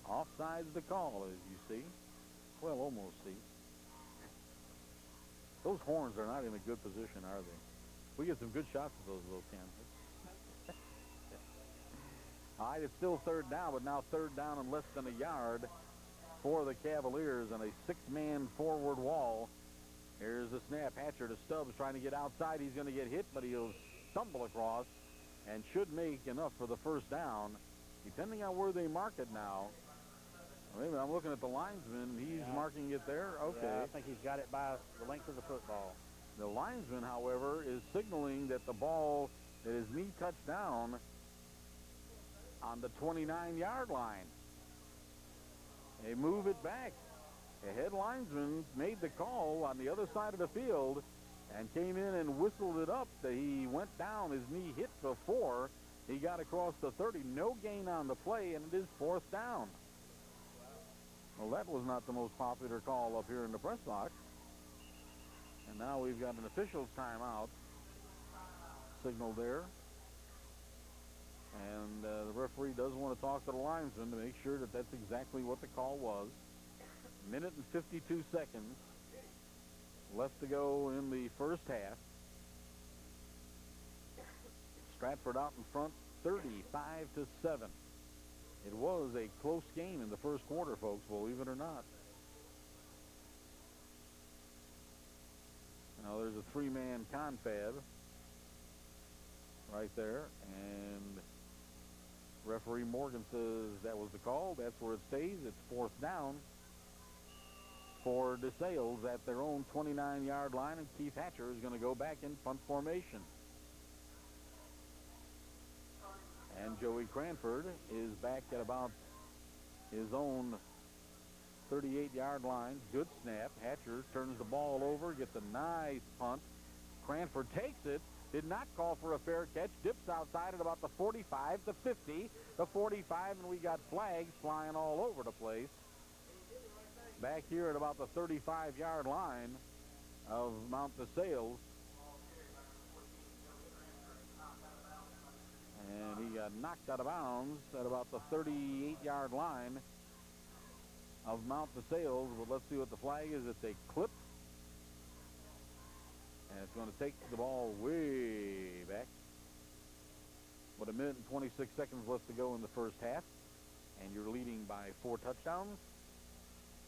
Offside's the call, as you see. Well, almost see. Those horns are not in a good position, are they? We get some good shots of those little cans. All right, it's still third down, but now third down and less than a yard for the Cavaliers on a 6-man forward wall. Here's the snap. Hatcher to Stubbs trying to get outside. He's going to get hit, but he'll stumble across and should make enough for the first down, depending on where they mark it now. Wait a minute, I'm looking at the linesman. He's marking it there. Okay. Yeah, I think he's got it by the length of the football. The linesman, however, is signaling that the ball that his knee touched down on the 29-yard line. They move it back. The head linesman made the call on the other side of the field and came in and whistled it up that he went down. His knee hit before he got across the 30. No gain on the play, and it is fourth down. Well, that was not the most popular call up here in the press box. And now we've got an official's timeout signal there. And the referee does want to talk to the linesman to make sure that that's exactly what the call was. Minute and 52 seconds left to go in the first half. Stratford out in front, 35-7. It was a close game in the first quarter, folks, believe it or not. Now there's a 3-man confab right there, and referee Morgan says that was the call. That's where it stays. It's fourth down for DeSales at their own 29-yard line, and Keith Hatcher is going to go back in punt formation. And Joey Cranford is back at about his own 38-yard line. Good snap. Hatcher turns the ball over, gets a nice punt. Cranford takes it. Did not call for a fair catch. Dips outside at about the 45, the 50, the 45, and we got flags flying all over the place. Back here at about the 35-yard line of Mount DeSales. And he got knocked out of bounds at about the 38-yard line of Mount DeSales. But let's see what the flag is. It's a clip. it's going to take the ball way back. With 1 minute and 26 seconds left to go in the first half, and you're leading by 4 touchdowns,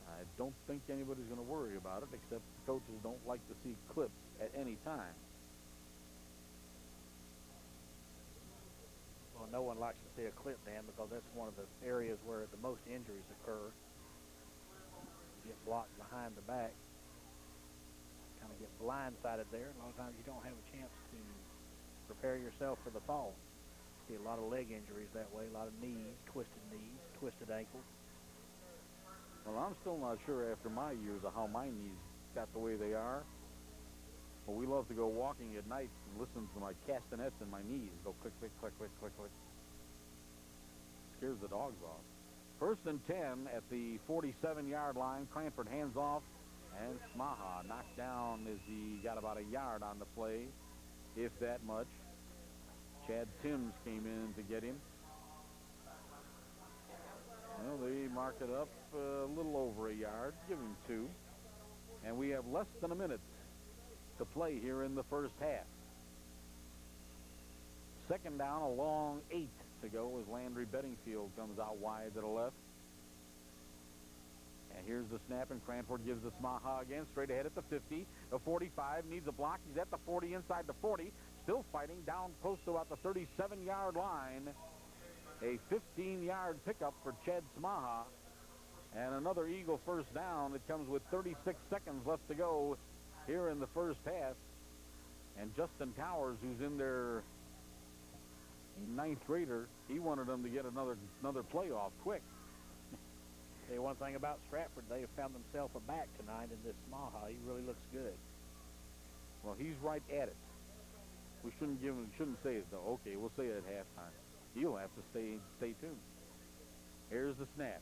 I don't think anybody's going to worry about it, except the coaches don't like to see clips at any time. Well, no one likes to see a clip, Dan, because that's one of the areas where the most injuries occur. You get blocked behind the back, kind of get blindsided there. A lot of times you don't have a chance to prepare yourself for the fall. See a lot of leg injuries that way, a lot of knees, twisted ankles. Well, I'm still not sure after my years of how my knees got the way they are. But we love to go walking at night and listen to my castanets in my knees go click, click, click, click, click, click. Scares the dogs off. 1st and 10 at the 47-yard line. Cranford hands off, and Smaha knocked down as he got about a yard on the play, if that much. Chad Timms came in to get him. Well, they mark it up a little over a yard, give him 2. And we have less than a minute to play here in the first half. 2nd down, a long 8 to go as Landry Bedingfield comes out wide to the left. And here's the snap, and Cranford gives the Smaha again, straight ahead at the 50. The 45 needs a block. He's at the 40, inside the 40. Still fighting down close to about the 37-yard line. A 15-yard pickup for Chad Smaha. And another Eagle first down. It comes with 36 seconds left to go here in the first half. And Justin Towers, who's in there, a 9th grader, he wanted them to get another playoff quick. Tell you one thing about Stratford, they have found themselves a back tonight in this Smaha. He really looks good. Well, he's right at it. We shouldn't say it though. Okay, we'll say it at halftime. He'll have to stay tuned. Here's the snap.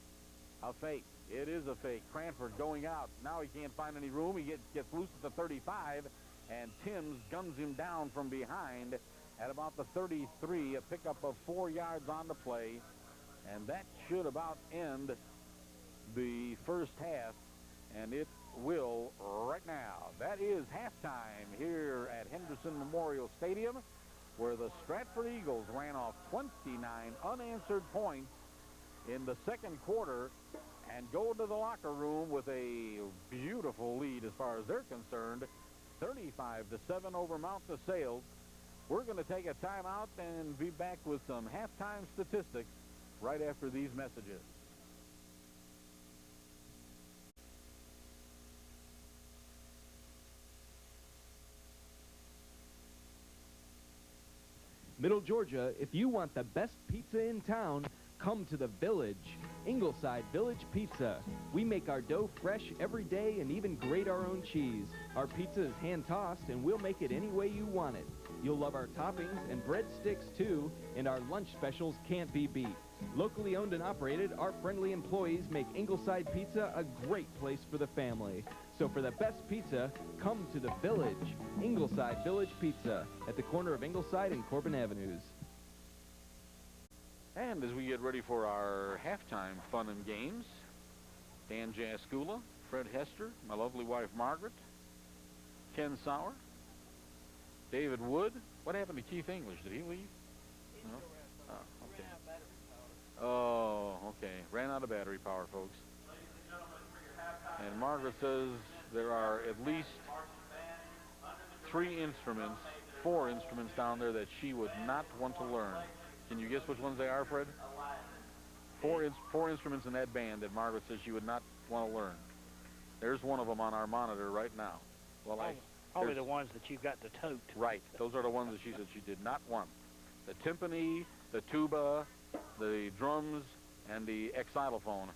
A fake. It is a fake. Cranford going out. Now he can't find any room. He gets loose at the 35, and Timms guns him down from behind at about the 33. A pickup of 4 yards on the play, and that should about end the first half, and it will right now. That is halftime here at Henderson Memorial Stadium, where the Stratford Eagles ran off 29 unanswered points in the 2nd quarter and go to the locker room with a beautiful lead as far as they're concerned, 35-7 over Mount DeSales. We're going to take a timeout and be back with some halftime statistics right after these messages. Middle Georgia, if you want the best pizza in town, come to the Village. Ingleside Village Pizza. We make our dough fresh every day and even grate our own cheese. Our pizza is hand-tossed, and we'll make it any way you want it. You'll love our toppings and breadsticks, too, and our lunch specials can't be beat. Locally owned and operated, our friendly employees make Ingleside Pizza a great place for the family. So for the best pizza, come to the Village. Ingleside Village Pizza at the corner of Ingleside and Corbin Avenues. And as we get ready for our halftime fun and games, Dan Jaskula, Fred Hester, my lovely wife Margaret, Ken Sauer, David Wood. What happened to Keith English? Did he leave? No? Oh, okay. Oh, okay. Ran out of battery power, folks. And Margaret says there are at least 4 instruments down there that she would not want to learn. Can you guess which ones they are, Fred? 4 instruments in that band that Margaret says she would not want to learn. There's one of them on our monitor right now. Well, probably the ones that you've got to tote. Right. Those are the ones that she said she did not want. The timpani, the tuba, the drums, and the xylophone.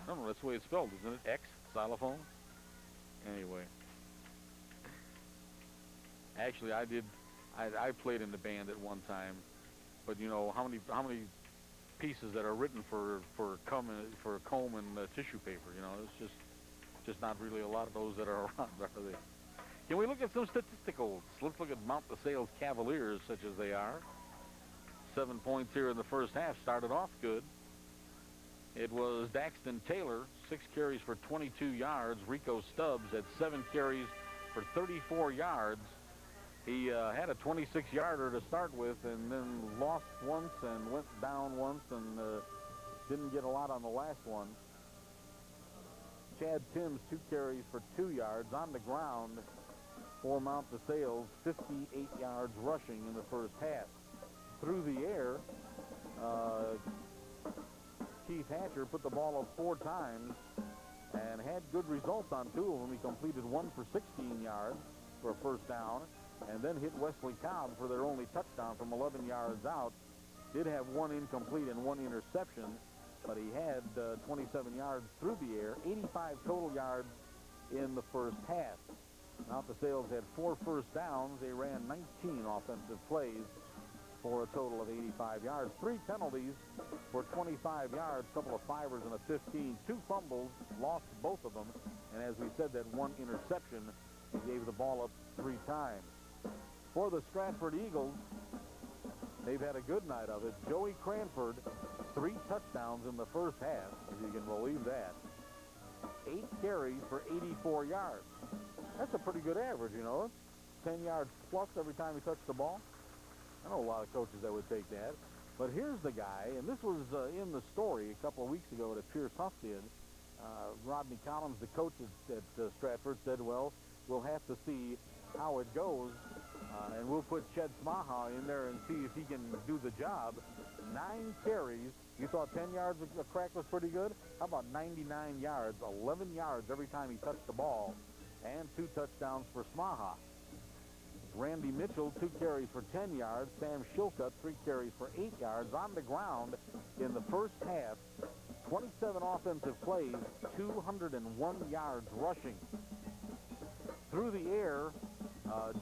I don't know. That's the way it's spelled, isn't it? X, xylophone? Anyway. Actually, I played in the band at one time, but you know how many pieces that are written for comb and tissue paper. You know, it's just not really a lot of those that are around, are they? Can we look at some statisticals? Let's look at Mount DeSales Cavaliers, such as they are. 7 points here in the first half. Started off good. It was Daxton Taylor, 6 carries for 22 yards. Rico Stubbs had 7 carries for 34 yards. He had a 26-yarder to start with and then lost once and went down once and didn't get a lot on the last one. Chad Timms, 2 carries for 2 yards. On the ground for Mount DeSales, 58 yards rushing in the first half. Through the air, Keith Hatcher put the ball up 4 times and had good results on 2 of them. He completed 1 for 16 yards for a first down, and then hit Wesley Cobb for their only touchdown from 11 yards out. Did have 1 incomplete and 1 interception, but he had 27 yards through the air, 85 total yards in the first half. Mount DeSales had 4 first downs. They ran 19 offensive plays for a total of 85 yards. 3 penalties for 25 yards, a couple of 5ers and a 15. 2 fumbles, lost both of them, and as we said, that 1 interception, he gave the ball up 3 times. For the Stratford Eagles, they've had a good night of it. Joey Cranford, 3 touchdowns in the first half, if you can believe that. 8 carries for 84 yards. That's a pretty good average, you know. 10 yards plus every time he touched the ball. I know a lot of coaches that would take that. But here's the guy, and this was in the story a couple of weeks ago that Pierce Huff did. Rodney Collins, the coach at Stratford, said, well, we'll have to see how it goes, and we'll put Ched Smaha in there and see if he can do the job. 9 carries. You thought 10 yards a crack was pretty good? How about 99 yards, 11 yards every time he touched the ball, and 2 touchdowns for Smaha. Randy Mitchell, 2 carries for 10 yards. Sam Shilcutt, 3 carries for 8 yards. On the ground in the first half, 27 offensive plays, 201 yards rushing. Through the air,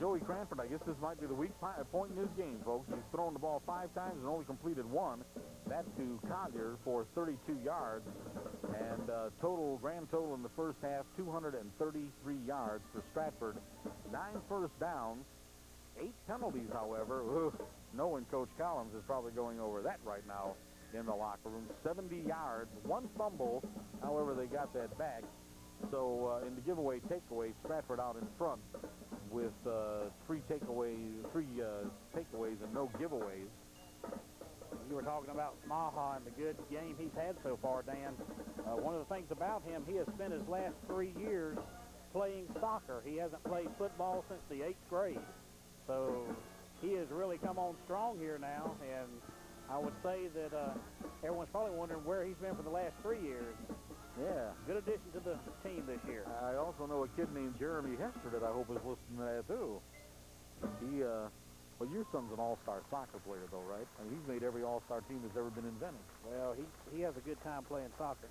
Joey Cranford, I guess this might be the weak point in his game, folks. He's thrown the ball 5 times and only completed 1. That to Collier for 32 yards. And grand total in the first half, 233 yards for Stratford. 9 first downs, 8 penalties, however. Knowing Coach Collins is probably going over that right now in the locker room. 70 yards, 1 fumble. However, they got that back. So in the giveaway takeaway, Stratford out in front with 3 takeaways and no giveaways. You were talking about Smaha and the good game he's had so far, Dan. One of the things about him, he has spent his last 3 years playing soccer. He hasn't played football since the 8th grade. So he has really come on strong here now, and I would say that everyone's probably wondering where he's been for the last 3 years. Yeah. Good addition to the team this year. I also know a kid named Jeremy Hester that I hope is listening to that, too. He, well, your son's an all-star soccer player, though, right? I mean, he's made every all-star team that's ever been invented. Well, he has a good time playing soccer.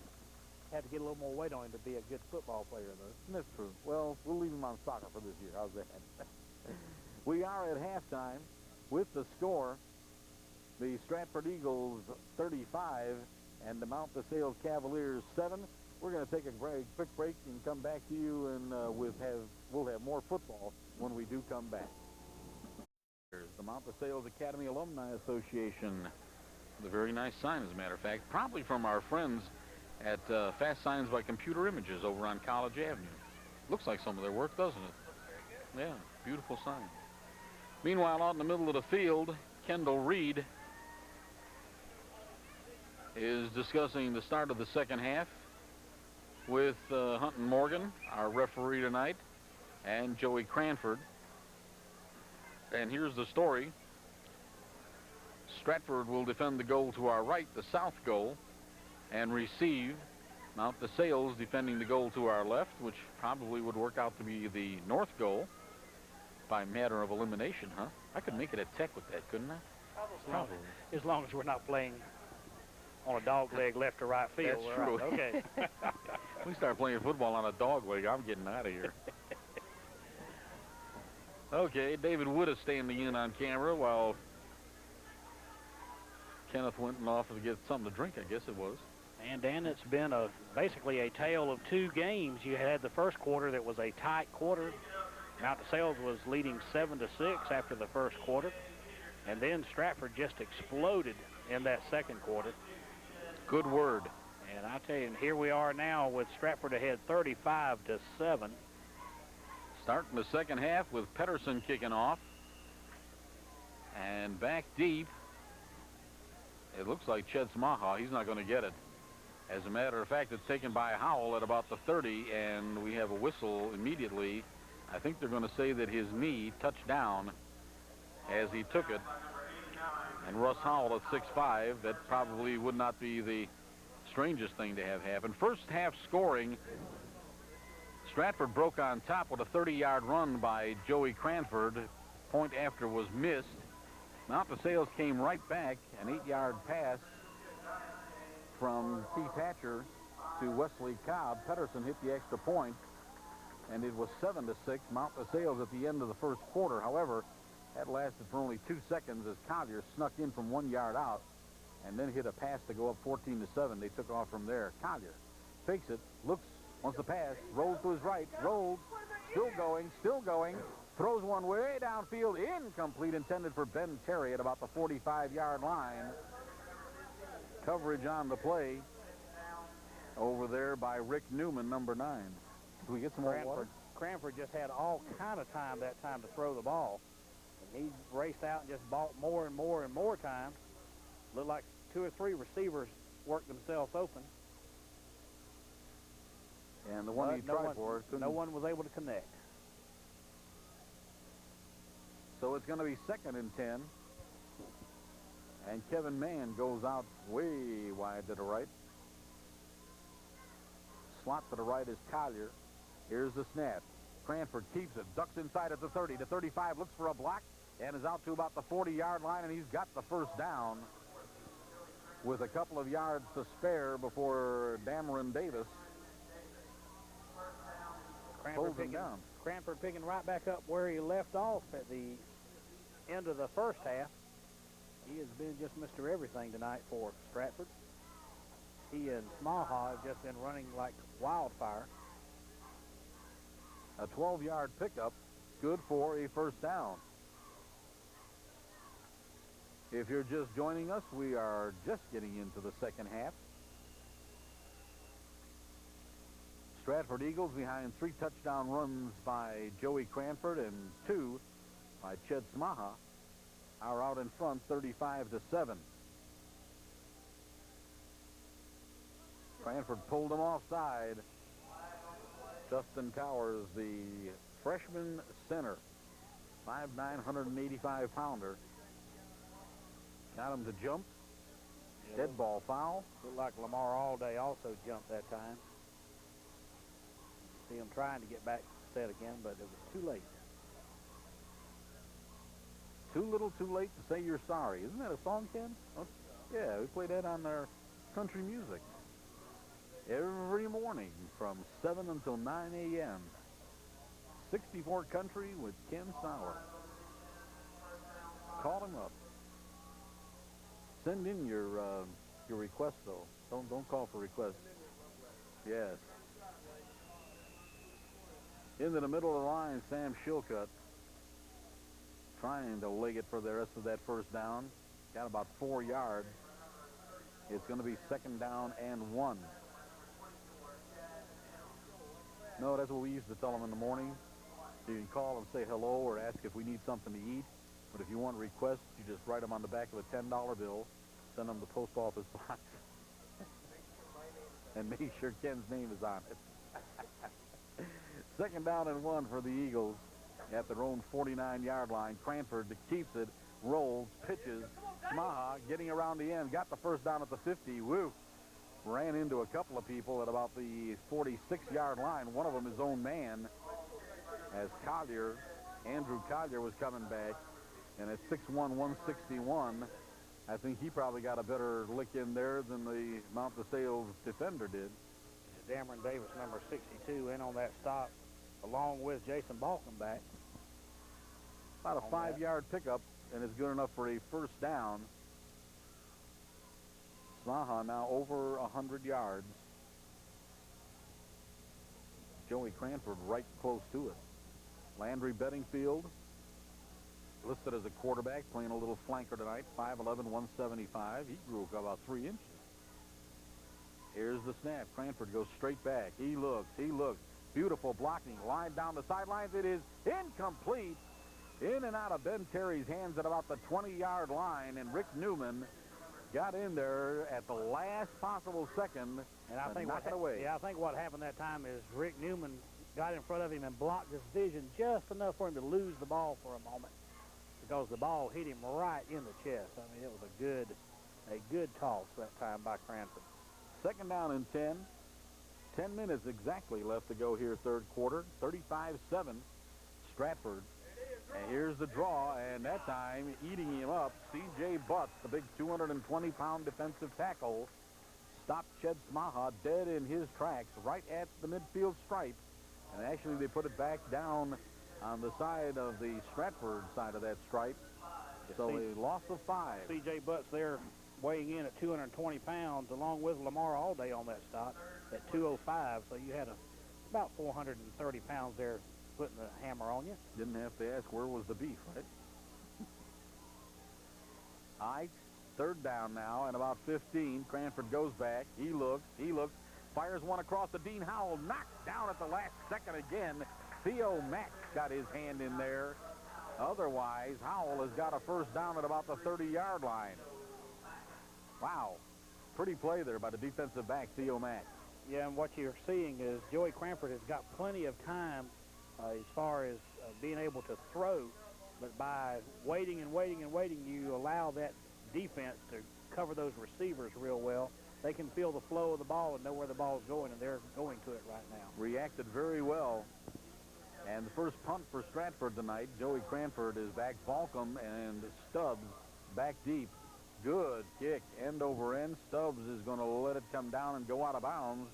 Had to get a little more weight on him to be a good football player, though. That's true. Well, we'll leave him on soccer for this year. How's that? We are at halftime with the score. The Stratford Eagles 35 and the Mount DeSales Cavaliers 7. We're going to take a quick break and come back to you, and we'll have more football when we do come back. Here's the Mount DeSales Academy Alumni Association. A very nice sign, as a matter of fact, probably from our friends at Fast Signs by Computer Images over on College Avenue. Looks like some of their work, doesn't it? Yeah, beautiful sign. Meanwhile, out in the middle of the field, Kendall Reed is discussing the start of the second half with Hunton Morgan, our referee tonight, and Joey Cranford. And here's the story. Stratford will defend the goal to our right, the south goal, and receive. Mount DeSales defending the goal to our left, which probably would work out to be the north goal by matter of elimination, huh? I could make it a tech with that, couldn't I? Probably. As long as we're not playing on a dog leg left to right field. That's true. Right. Okay. We start playing football on a dog leg, I'm getting out of here. Okay, David Wood is standing in on camera while Kenneth went off to get something to drink, I guess it was. And Dan, it's been basically a tale of 2 games. You had the first quarter that was a tight quarter. Mount DeSales was leading 7-6 after the first quarter. And then Stratford just exploded in that second quarter. Good word. And I tell you, and here we are now with Stratford ahead 35-7. Starting the second half with Pedersen kicking off. And back deep, it looks like Ched Smaha. He's not going to get it. As a matter of fact, it's taken by Howell at about the 30, and we have a whistle immediately. I think they're going to say that his knee touched down as he took it. And Russ Howell at 6'5", that probably would not be the strangest thing to have happen. First half scoring, Stratford broke on top with a 30-yard run by Joey Cranford. Point after was missed. Mount DeSales came right back, an 8-yard pass from T. Thatcher to Wesley Cobb. Pedersen hit the extra point, and it was 7-6 Mount DeSales at the end of the first quarter. However, that lasted for only 2 seconds as Collier snuck in from 1 yard out and then hit a pass to go up 14-7. They took off from there. Collier fakes it, looks, wants the pass, rolls to his right, rolls, still going, throws one way downfield, incomplete, intended for Ben Terry at about the 45-yard line. Coverage on the play over there by Rick Newman, number 9. Can we get some more water? Cranford just had all kind of time that time to throw the ball. And he raced out and just bought more and more and more time. Looked like 2 or 3 receivers worked themselves open. And the one he tried for, no one was able to connect. So it's going to be 2nd and 10. And Kevin Mann goes out way wide to the right. Slot to the right is Collier. Here's the snap. Cranford keeps it, ducks inside at the 30, to 35, looks for a block, and is out to about the 40-yard line, and he's got the first down with a couple of yards to spare before Dameron Davis pulls him down. Cranford picking right back up where he left off at the end of the first half. He has been just Mr. Everything tonight for Stratford. He and Smaha have just been running like wildfire. A 12-yard pickup, good for a first down. If you're just joining us, we are just getting into the second half. Stratford Eagles behind 3 touchdown runs by Joey Cranford and 2 by Ched Smaha are out in front 35-7. Cranford pulled him offside. Justin Towers, the freshman center, 5'9", 185-pounder. Got him to jump. Yeah, Dead ball foul. Looked like Lamar Allday also jumped that time. See him trying to get back set again, but it was too late. Too little, too late to say you're sorry. Isn't that a song, Ken? Oh, yeah, we play that on our country music every morning from 7 until 9 a.m. 64 Country with Ken Sauer. Call him up. Send in your request, though. Don't call for requests. Yes. Into the middle of the line, Sam Shilcutt trying to leg it for the rest of that first down. Got about 4 yards. It's going to be 2nd down and 1. No, that's what we used to tell them in the morning. You can call and say hello or ask if we need something to eat. But if you want requests, you just write them on the back of a $10 bill, send them to the post office box, and make sure Ken's name is on it. 2nd down and 1 for the Eagles at their own 49-yard line. Cranford keeps it, rolls, pitches. Smaha getting around the end, got the first down at the 50. Woo! Ran into a couple of people at about the 46-yard line. One of them his own man, as Collier, Andrew Collier, was coming back. And at 6'1", 161, I think he probably got a better lick in there than the Mount DeSales defender did. Dameron Davis, number 62, in on that stop, along with Jason Balkin back. About a 5-yard pickup, and it's good enough for a first down. Smaha now over 100 yards. Joey Cranford right close to it. Landry Bedingfield, listed as a quarterback, playing a little flanker tonight, 5'11", 175. He grew about 3 inches. Here's the snap. Cranford goes straight back. He looks, Beautiful blocking. Line down the sidelines. It is incomplete. In and out of Ben Terry's hands at about the 20-yard line, and Rick Newman got in there at the last possible second and I think knocked it away. Yeah, I think what happened that time is Rick Newman got in front of him and blocked his vision just enough for him to lose the ball for a moment because the ball hit him right in the chest. I mean, it was a good toss that time by Cranford. Second down and 10. 10 minutes exactly left to go here, third quarter. 35-7, Stratford. And here's the draw, and that time, eating him up, C.J. Butts, the big 220-pound defensive tackle, stopped Ched Smaha dead in his tracks right at the midfield stripe. And actually, they put it back down on the side of the Stratford side of that stripe. So a loss of 5. C.J. Butts there weighing in at 220 pounds, along with Lamar Allday on that stop at 205. So you had about 430 pounds there putting the hammer on you. Didn't have to ask where was the beef, right? Ike, third down now, and about 15. Cranford goes back. He looks, fires one across the Dean Howell, knocked down at the last second again. Theo Mack got his hand in there. Otherwise, Howell has got a first down at about the 30-yard line. Wow. Pretty play there by the defensive back, Theo Mack. Yeah, and what you're seeing is Joey Cranford has got plenty of time as far as being able to throw, but by waiting, you allow that defense to cover those receivers real well. They can feel the flow of the ball and know where the ball is going, and they're going to it right now. Reacted very well. And the first punt for Stratford tonight, Joey Cranford is back. Balcom and Stubbs back deep. Good kick, end over end. Stubbs is going to let it come down and go out of bounds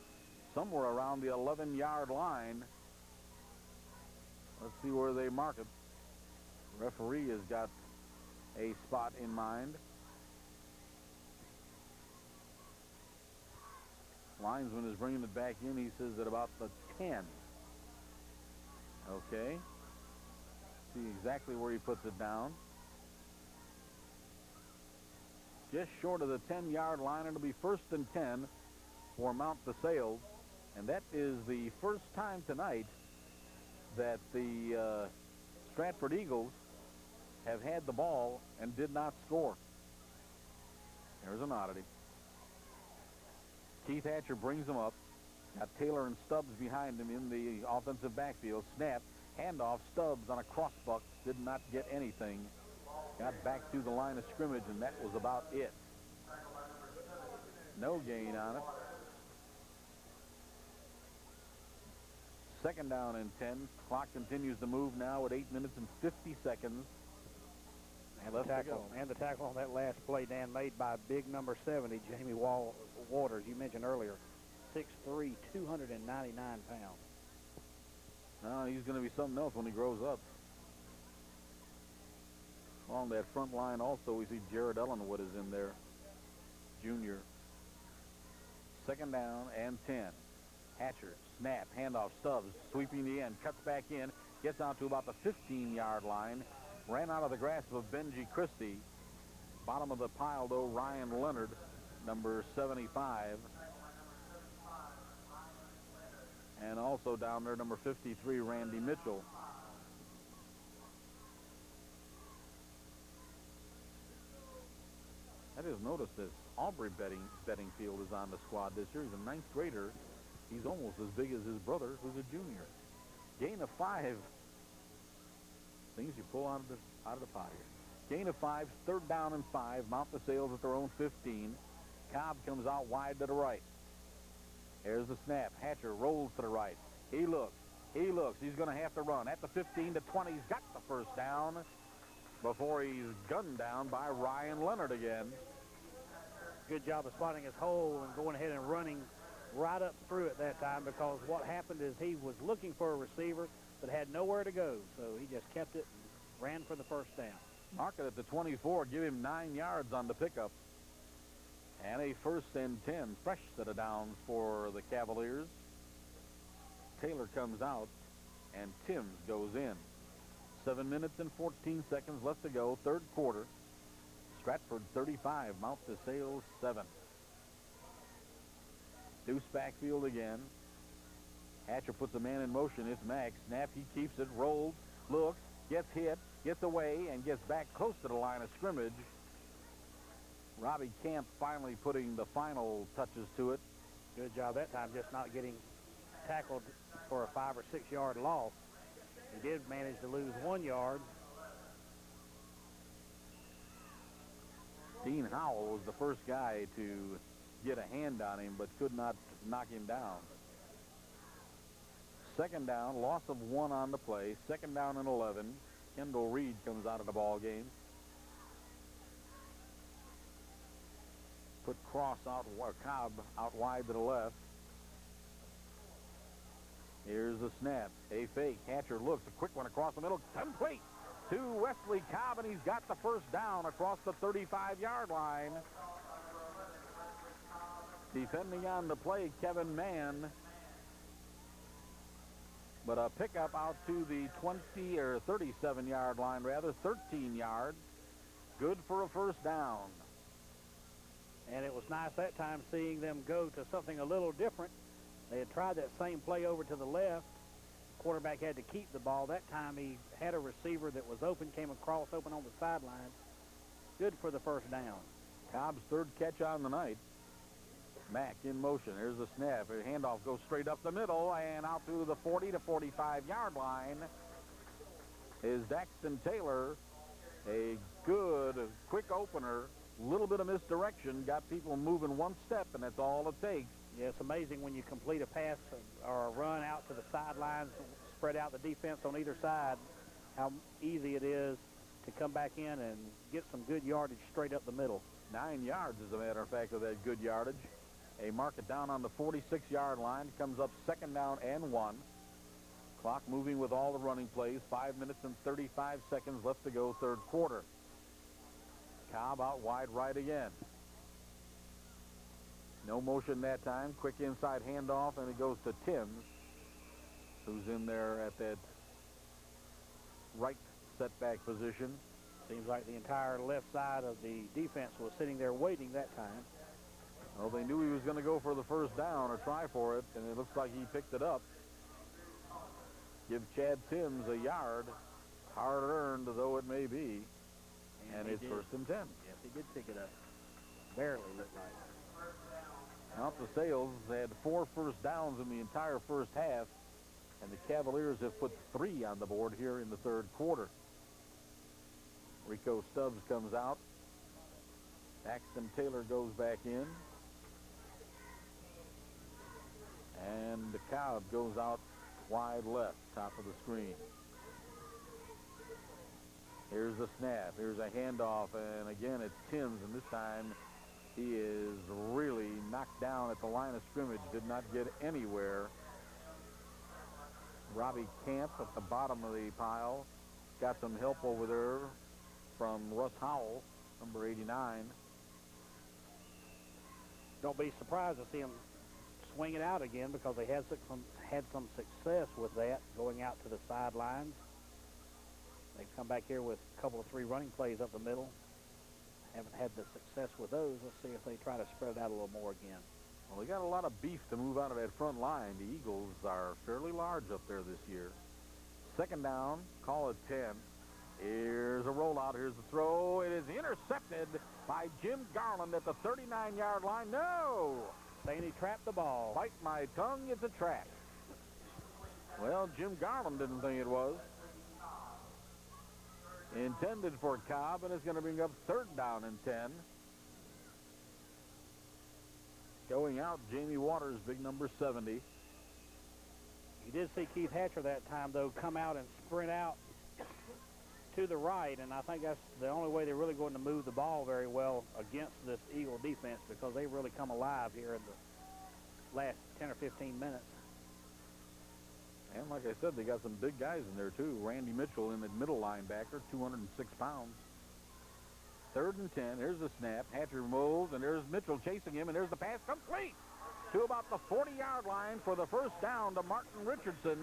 somewhere around the 11-yard line. Let's see where they mark it. Referee has got a spot in mind. Linesman is bringing it back in. He says at about the 10. Okay. See exactly where he puts it down. Just short of the 10-yard line. It'll be first and 10 for Mount DeSales. And that is the first time tonight that the Stratford Eagles have had the ball and did not score. There's an oddity. Keith Hatcher brings them up. Got Taylor and Stubbs behind him in the offensive backfield. Snap, handoff, Stubbs on a crossbuck. Did not get anything. Got back to the line of scrimmage, and that was about it. No gain on it. Second down and 10. Clock continues to move now at 8 minutes and 50 seconds. And the tackle on that last play, Dan, made by big number 70, Jamie Waters, you mentioned earlier. 6'3", 299 pounds. No, he's going to be something else when he grows up. Along that front line also, we see Jared Ellenwood is in there, junior. Second down and 10. Hatcher, snap, handoff, Stubbs, sweeping the end, cuts back in, gets out to about the 15-yard line, ran out of the grasp of Benji Christie. Bottom of the pile, though, Ryan Leonard, number 75. And also down there, number 53, Randy Mitchell. I just noticed this. Aubrey Bettingfield is on the squad this year. He's a 9th grader. He's almost as big as his brother, who's a junior. Gain of 5. Things you pull out of the pot here. Gain of 5, third down and 5. Mount DeSales at their own 15. Cobb comes out wide to the right. Here's the snap. Hatcher rolls to the right. He looks. He's going to have to run. At the 15 to 20, he's got the first down before he's gunned down by Ryan Leonard again. Good job of spotting his hole and going ahead and running right up through it that time, because what happened is he was looking for a receiver but had nowhere to go, so he just kept it and ran for the first down. Mark it at the 24. Give him 9 yards on the pickup. And a first and 10. Fresh set of downs for the Cavaliers. Taylor comes out, and Timms goes in. 7 minutes and 14 seconds left to go. Third quarter. Stratford 35. Mount DeSales 7. Deuce backfield again. Hatcher puts a man in motion. It's Mack. Snap, he keeps it, rolls, looks, gets hit, gets away, and gets back close to the line of scrimmage. Robbie Camp finally putting the final touches to it. Good job that time, just not getting tackled for a 5 or 6 yard loss. He did manage to lose 1 yard. Dean Howell was the first guy to get a hand on him, but could not knock him down. Second down, loss of 1 on the play. Second down and 11. Kendall Reed comes out of the ball game. Put Cross out, Cobb out wide to the left. Here's the snap. A fake. Hatcher looks. A quick one across the middle. Complete to Wesley Cobb, and he's got the first down across the 35-yard line. Defending on the play, Kevin Mann. But a pickup out to the 20 or 37-yard line, rather, 13 yards. Good for a first down. And it was nice that time seeing them go to something a little different. They had tried that same play over to the left. Quarterback had to keep the ball. That time he had a receiver that was open, came across open on the sideline. Good for the first down. Cobb's third catch on the night. Mack in motion. Here's the snap. A handoff goes straight up the middle and out to the 40 to 45-yard line is Daxton Taylor. A good, quick opener. Little bit of misdirection. Got people moving one step, and that's all it takes. Yeah, it's amazing when you complete a pass or a run out to the sidelines, spread out the defense on either side, how easy it is to come back in and get some good yardage straight up the middle. 9 yards, as a matter of fact, of that good yardage. A market down on the 46-yard line. Comes up second down and 1. Clock moving with all the running plays. 5 minutes and 35 seconds left to go, third quarter. Cobb out wide right again. No motion that time. Quick inside handoff, and it goes to Timms, who's in there at that right setback position. Seems like the entire left side of the defense was sitting there waiting that time. Well, they knew he was going to go for the first down or try for it, and it looks like he picked it up. Give Chad Timms a yard, hard-earned though it may be, and it's first and 10. Yes, he did pick it up. Barely, looked like. Out the Sales had 4 first downs in the entire first half, and the Cavaliers have put 3 on the board here in the third quarter. Rico Stubbs comes out. Daxton Taylor goes back in. And the Cobb goes out wide left, top of the screen. Here's the snap. Here's a handoff, and again it's Timms, and this time he is really knocked down at the line of scrimmage, did not get anywhere. Robbie Camp at the bottom of the pile. Got some help over there from Russ Howell, number 89. Don't be surprised to see him swing it out again, because they had some success with that, going out to the sidelines. They've come back here with a couple of 3 running plays up the middle. Haven't had the success with those. Let's see if they try to spread it out a little more again. Well, they got a lot of beef to move out of that front line. The Eagles are fairly large up there this year. Second down, call it 10. Here's a rollout. Here's the throw. It is intercepted by Jim Garland at the 39-yard line. No! Saying he trapped the ball. Bite my tongue, it's a trap. Well, Jim Garland didn't think it was. Intended for Cobb, and it's going to bring up third down and 10. Going out, Jamie Waters, big number 70. You did see Keith Hatcher that time, though, come out and sprint out to the right, and I think that's the only way they're really going to move the ball very well against this Eagle defense, because they've really come alive here in the last 10 or 15 minutes. And like I said, they got some big guys in there, too. Randy Mitchell in the middle linebacker, 206 pounds. Third and 10. Here's the snap. Hatcher moves, and there's Mitchell chasing him, and there's the pass complete to about the 40-yard line for the first down to Martin Richardson.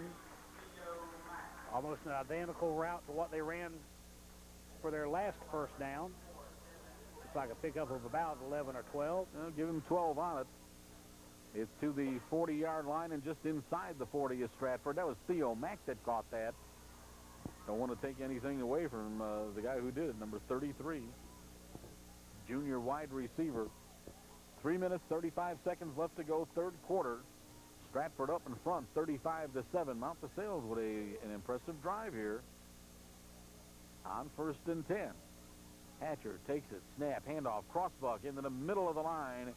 Almost an identical route to what they ran for their last first down. It's like a pickup of about 11 or 12. Well, give him 12 on it. It's to the 40-yard line and just inside the 40 is Stratford. That was Theo Mack that caught that. Don't want to take anything away from the guy who did it, number 33, junior wide receiver. 3 minutes, 35 seconds left to go, third quarter. Stratford up in front, 35-7. Mount DeSales with an impressive drive here. On 1st and 10. Hatcher takes it, snap, handoff, crossbuck into the middle of the line,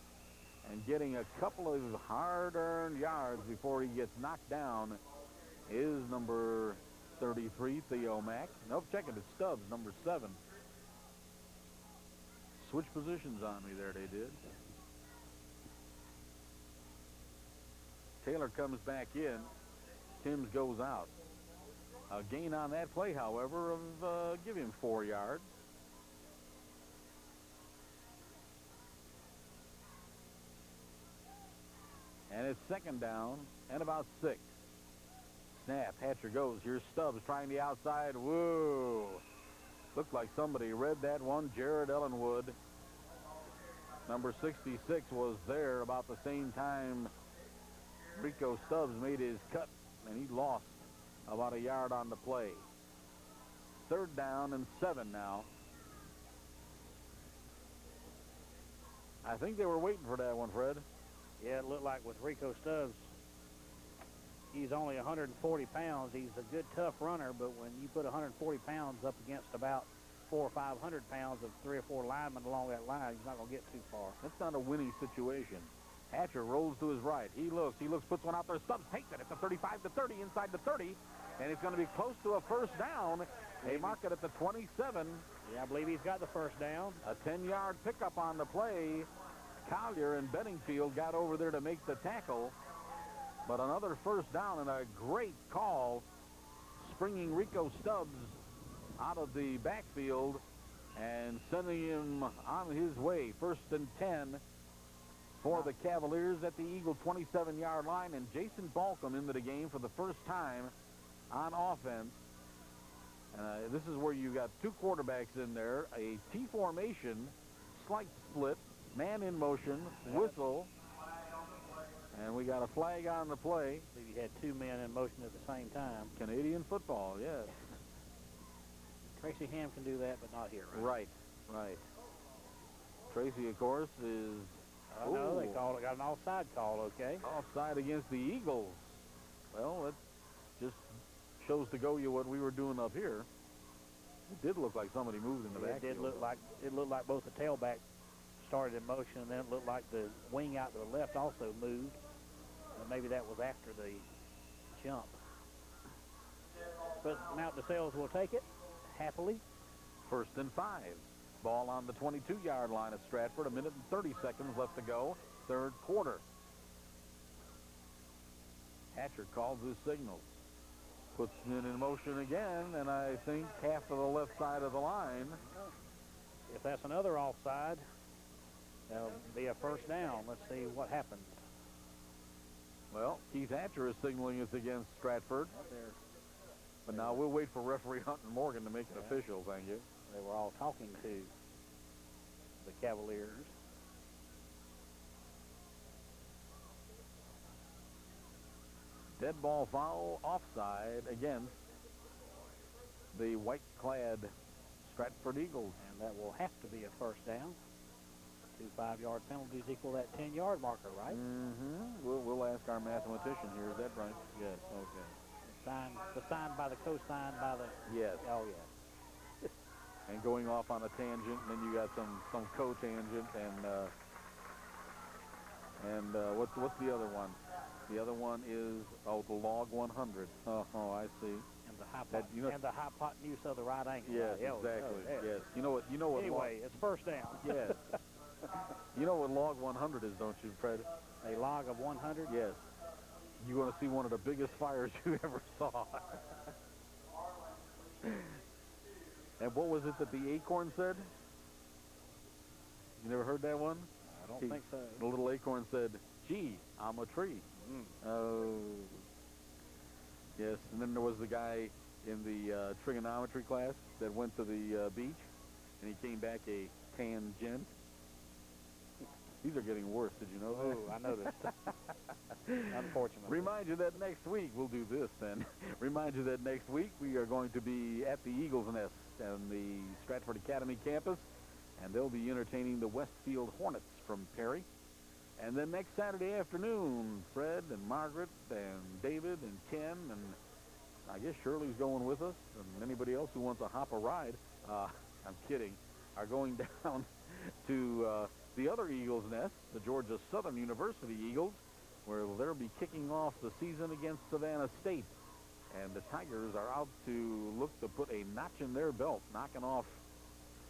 and getting a couple of hard-earned yards before he gets knocked down is number 33, Theo Mack. Nope, check it, it's Stubbs, number 7. Switch positions on me there, they did. Taylor comes back in. Timms goes out. A gain on that play, however, of give him 4 yards. And it's 2nd down and about 6. Snap, Hatcher goes. Here's Stubbs trying the outside. Whoa. Looked like somebody read that one. Jared Ellenwood, number 66, was there about the same time Rico Stubbs made his cut, and he lost about a yard on the play. 3rd down and 7 now. I think they were waiting for that one, Fred. Yeah, it looked like with Rico Stubbs, he's only 140 pounds. He's a good, tough runner, but when you put 140 pounds up against about 400 or 500 pounds of 3 or 4 linemen along that line, he's not going to get too far. That's not a winning situation. Hatcher rolls to his right. He looks, puts one out there. Stubbs takes it at the 35 to 30, inside the 30, and it's going to be close to a 1st down. They mark it at the 27. Yeah, I believe he's got the 1st down. A 10-yard pickup on the play. Collier and Benningfield got over there to make the tackle, but another 1st down and a great call, springing Rico Stubbs out of the backfield and sending him on his way. 1st and 10 for the Cavaliers at the Eagle 27-yard line, and Jason Balcom into the game for the first time on offense. This is where you got 2 quarterbacks in there, a T formation, slight split, man in motion, whistle, and we got a flag on the play. I believe you had 2 men in motion at the same time. Canadian football, yes. Tracy Ham can do that, but not here, right? Right. Tracy, of course, is... no, they got an offside call, okay? Offside against the Eagles. Well, that just shows to go you what we were doing up here. It did look like somebody moved in the back. It looked like both the tailback started in motion, and then it looked like the wing out to the left also moved. And maybe that was after the jump. But Mount DeSales will take it happily. 1st and 5. Ball on the 22-yard line at Stratford. 1 minute and 30 seconds left to go. 3rd quarter. Hatcher calls his signals. Puts it in motion again, and I think half of the left side of the line. If that's another offside, that'll be a 1st down. Let's see what happens. Well, Keith Hatcher is signaling it's against Stratford. But now we'll wait for referee Hunt and Morgan to make it official, thank you. They were all talking to the Cavaliers. Dead ball foul, offside against the white-clad Stratford Eagles. And that will have to be a 1st down. 2 5-yard penalties equal that 10-yard marker, right? Mm-hmm. We'll ask our mathematician here. Is that right? Yes, okay. The sign by the cosine by the... Yes. Oh, yeah. And going off on a tangent, and then you got some cotangent, and what's the other one? The other one is the log 100. Oh, I see. And the hypotenuse of the right angle. Yes, exactly. Yes. You know what? Anyway, it's 1st down. Yes. You know what log 100 is, don't you, Fred? A log of 100? Yes. You're going to see one of the biggest fires you ever saw. And what was it that the acorn said? You never heard that one? I don't think so. The little acorn said, "Gee, I'm a tree." Oh. Yes, and then there was the guy in the trigonometry class that went to the beach, and he came back a tangent. These are getting worse. Did you know that? Oh, I noticed. Unfortunately. Remind you that next week, we'll do this then. Remind you that next week we are going to be at the Eagles Nest on the Stratford Academy campus, and they'll be entertaining the Westfield Hornets from Perry. And then next Saturday afternoon, Fred and Margaret and David and Ken and I guess Shirley's going with us, and anybody else who wants to hop a ride, I'm kidding, are going down to the other Eagles Nest, the Georgia Southern University Eagles, where they'll be kicking off the season against Savannah State. And the Tigers are out to look to put a notch in their belt. Knocking off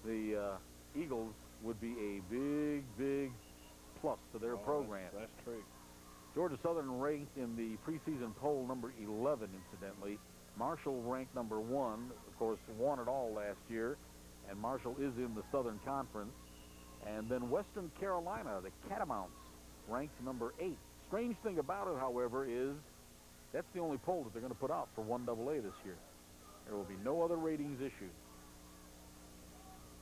the Eagles would be a big, big plus to their program. That's true. Georgia Southern ranked in the preseason poll number 11, incidentally. Marshall ranked number 1, of course, won it all last year, and Marshall is in the Southern Conference. And then Western Carolina, the Catamounts, ranked number 8. Strange thing about it, however, is that's the only poll that they're going to put out for 1AA this year. There will be no other ratings issued.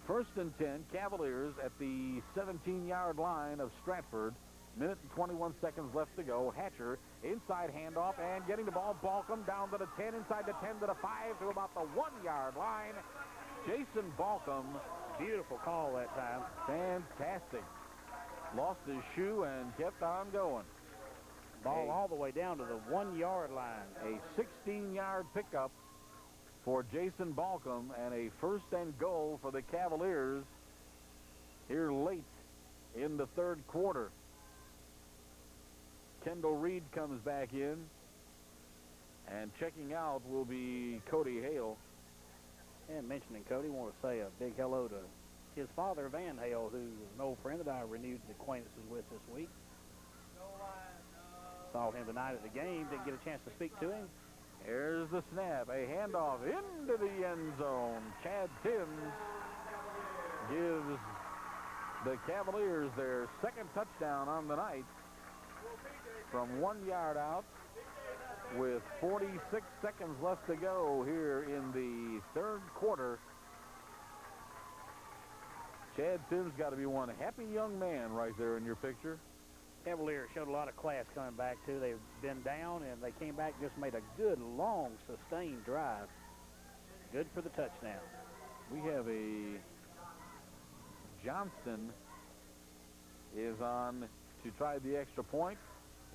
1st and 10, Cavaliers at the 17-yard line of Stratford. Minute and 21 seconds left to go. Hatcher, inside handoff, and getting the ball. Balcom down to the 10, inside the 10 to the 5, to about the 1-yard line. Jason Balcom. Beautiful call that time. Fantastic. Lost his shoe and kept on going. Ball all the way down to the 1-yard line. A 16-yard pickup for Jason Balcom, and a 1st and goal for the Cavaliers here late in the 3rd quarter. Kendall Reed comes back in, and checking out will be Cody Hale. And mentioning Cody, I want to say a big hello to his father, Van Hale, who's an old friend that I renewed the acquaintances with this week. Saw him tonight at the game, didn't get a chance to speak to him. Here's the snap, a handoff into the end zone. Chad Timms gives the Cavaliers their 2nd touchdown on the night from 1 yard out with 46 seconds left to go here in the 3rd quarter. Chad Timms got to be one happy young man right there in your picture. Cavaliers showed a lot of class coming back, too. They've been down, and they came back, just made a good, long, sustained drive. Good for the touchdown. We have a Johnston is on to try the extra point.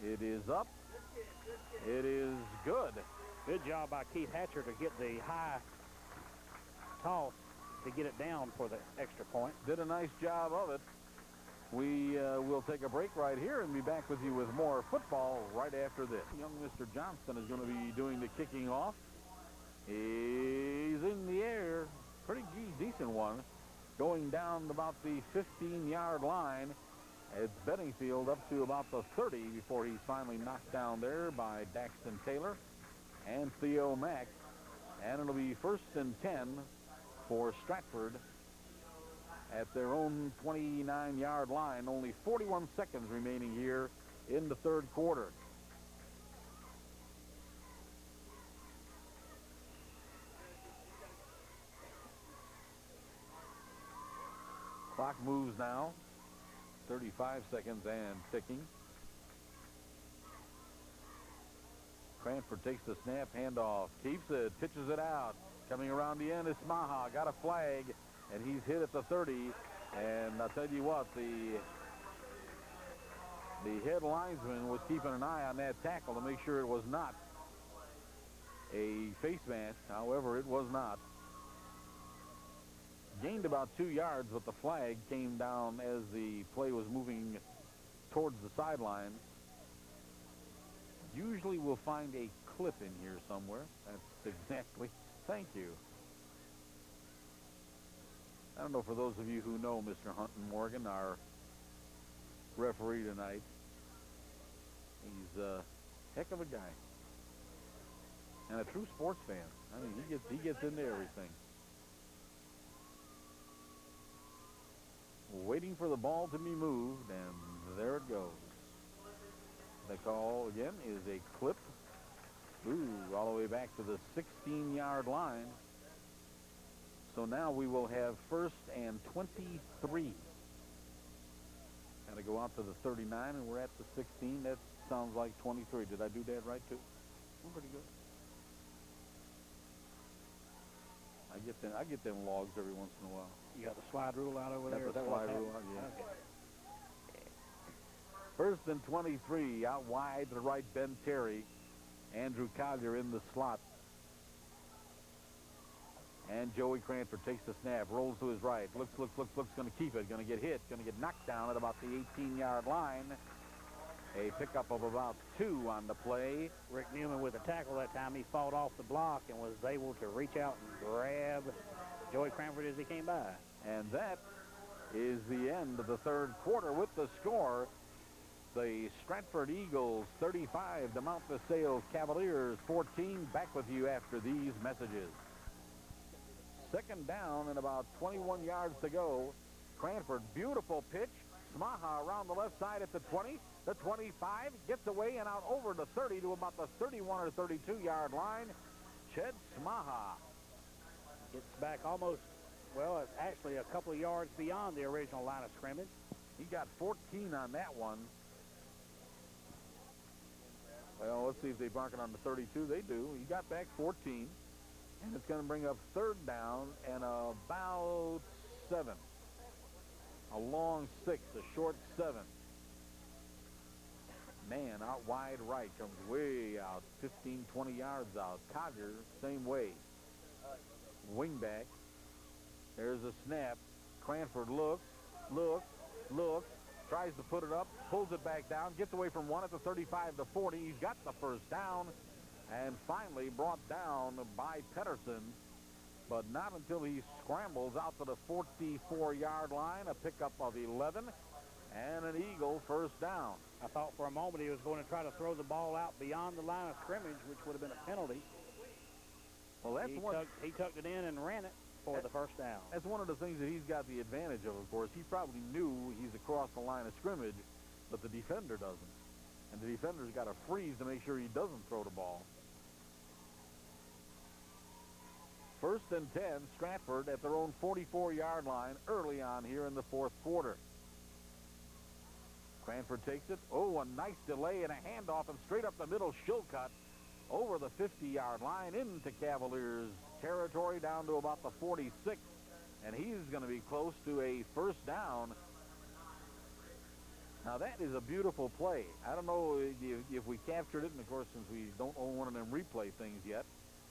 It is up. It is good. Good job by Keith Hatcher to get the high toss to get it down for the extra point. Did a nice job of it. We will take a break right here and be back with you with more football right after this. Young Mr. Johnston is going to be doing the kicking off. He's in the air. Pretty decent one. Going down about the 15-yard line. It's Benningfield up to about the 30 before he's finally knocked down there by Daxton Taylor and Theo Mack. And it'll be 1st and 10 for Stratford at their own 29-yard line. Only 41 seconds remaining here in the 3rd quarter. Clock moves now. 35 seconds and ticking. Cranford takes the snap, handoff, keeps it, pitches it out. Coming around the end is Smaha, got a flag, and he's hit at the 30. And I'll tell you what, the head linesman was keeping an eye on that tackle to make sure it was not a face mask. However, it was not. Gained about 2 yards, but the flag came down as the play was moving towards the sideline. Usually we'll find a clip in here somewhere. That's exactly. Thank you. I don't know, for those of you who know Mr. Hunton Morgan, our referee tonight, he's a heck of a guy and a true sports fan. I mean, he gets into everything. Waiting for the ball to be moved, and there it goes. The call again is a clip. Ooh, all the way back to the 16-yard line. So now we will have 1st and 23. And to go out to the 39, and we're at the 16. That sounds like 23. Did I do that right, too? I'm pretty good. I get them logs every once in a while. You got the slide rule out over there? That's the slide rule out, yeah. Okay. First and 23, out wide to the right, Ben Terry. Andrew Collier in the slot. And Joey Cranford takes the snap, rolls to his right, looks, going to keep it, going to get hit, going to get knocked down at about the 18-yard line. A pickup of about 2 on the play. Rick Newman with a tackle that time. He fought off the block and was able to reach out and grab Joey Cranford as he came by. And that is the end of the third quarter with the score. The Stratford Eagles 35, the Mount DeSales Cavaliers 14. Back with you after these messages. Second down and about 21 yards to go. Cranford, beautiful pitch. Smaha around the left side at the 20, the 25, gets away and out over the 30 to about the 31 or 32-yard line. Ched Smaha gets back almost, well, it's actually a couple of yards beyond the original line of scrimmage. He got 14 on that one. Well, let's see if they mark it on the 32. They do. He got back 14. And it's going to bring up third down and about 7. A long 6, a short 7. Man, out wide right, comes way out, 15, 20 yards out. Collier, same way. Wingback. There's a snap. Cranford looks, tries to put it up, pulls it back down, gets away from 1 at the 35 to 40. He's got the first down, and finally brought down by Pedersen, but not until he scrambles out to the 44-yard line. A pickup of 11 and an Eagle first down. I thought for a moment he was going to try to throw the ball out beyond the line of scrimmage, which would have been a penalty. Well, he tucked it in and ran it for the first down. That's one of the things that he's got the advantage of course. He probably knew he's across the line of scrimmage, but the defender doesn't. And the defender's got to freeze to make sure he doesn't throw the ball. First and 10, Stratford at their own 44-yard line early on here in the fourth quarter. Cranford takes it. Oh, a nice delay and a handoff, and straight up the middle, Shilcutt over the 50-yard line into Cavaliers territory down to about the 46, and he's going to be close to a first down. Now, that is a beautiful play. I don't know if we captured it, and of course, since we don't own one of them replay things yet,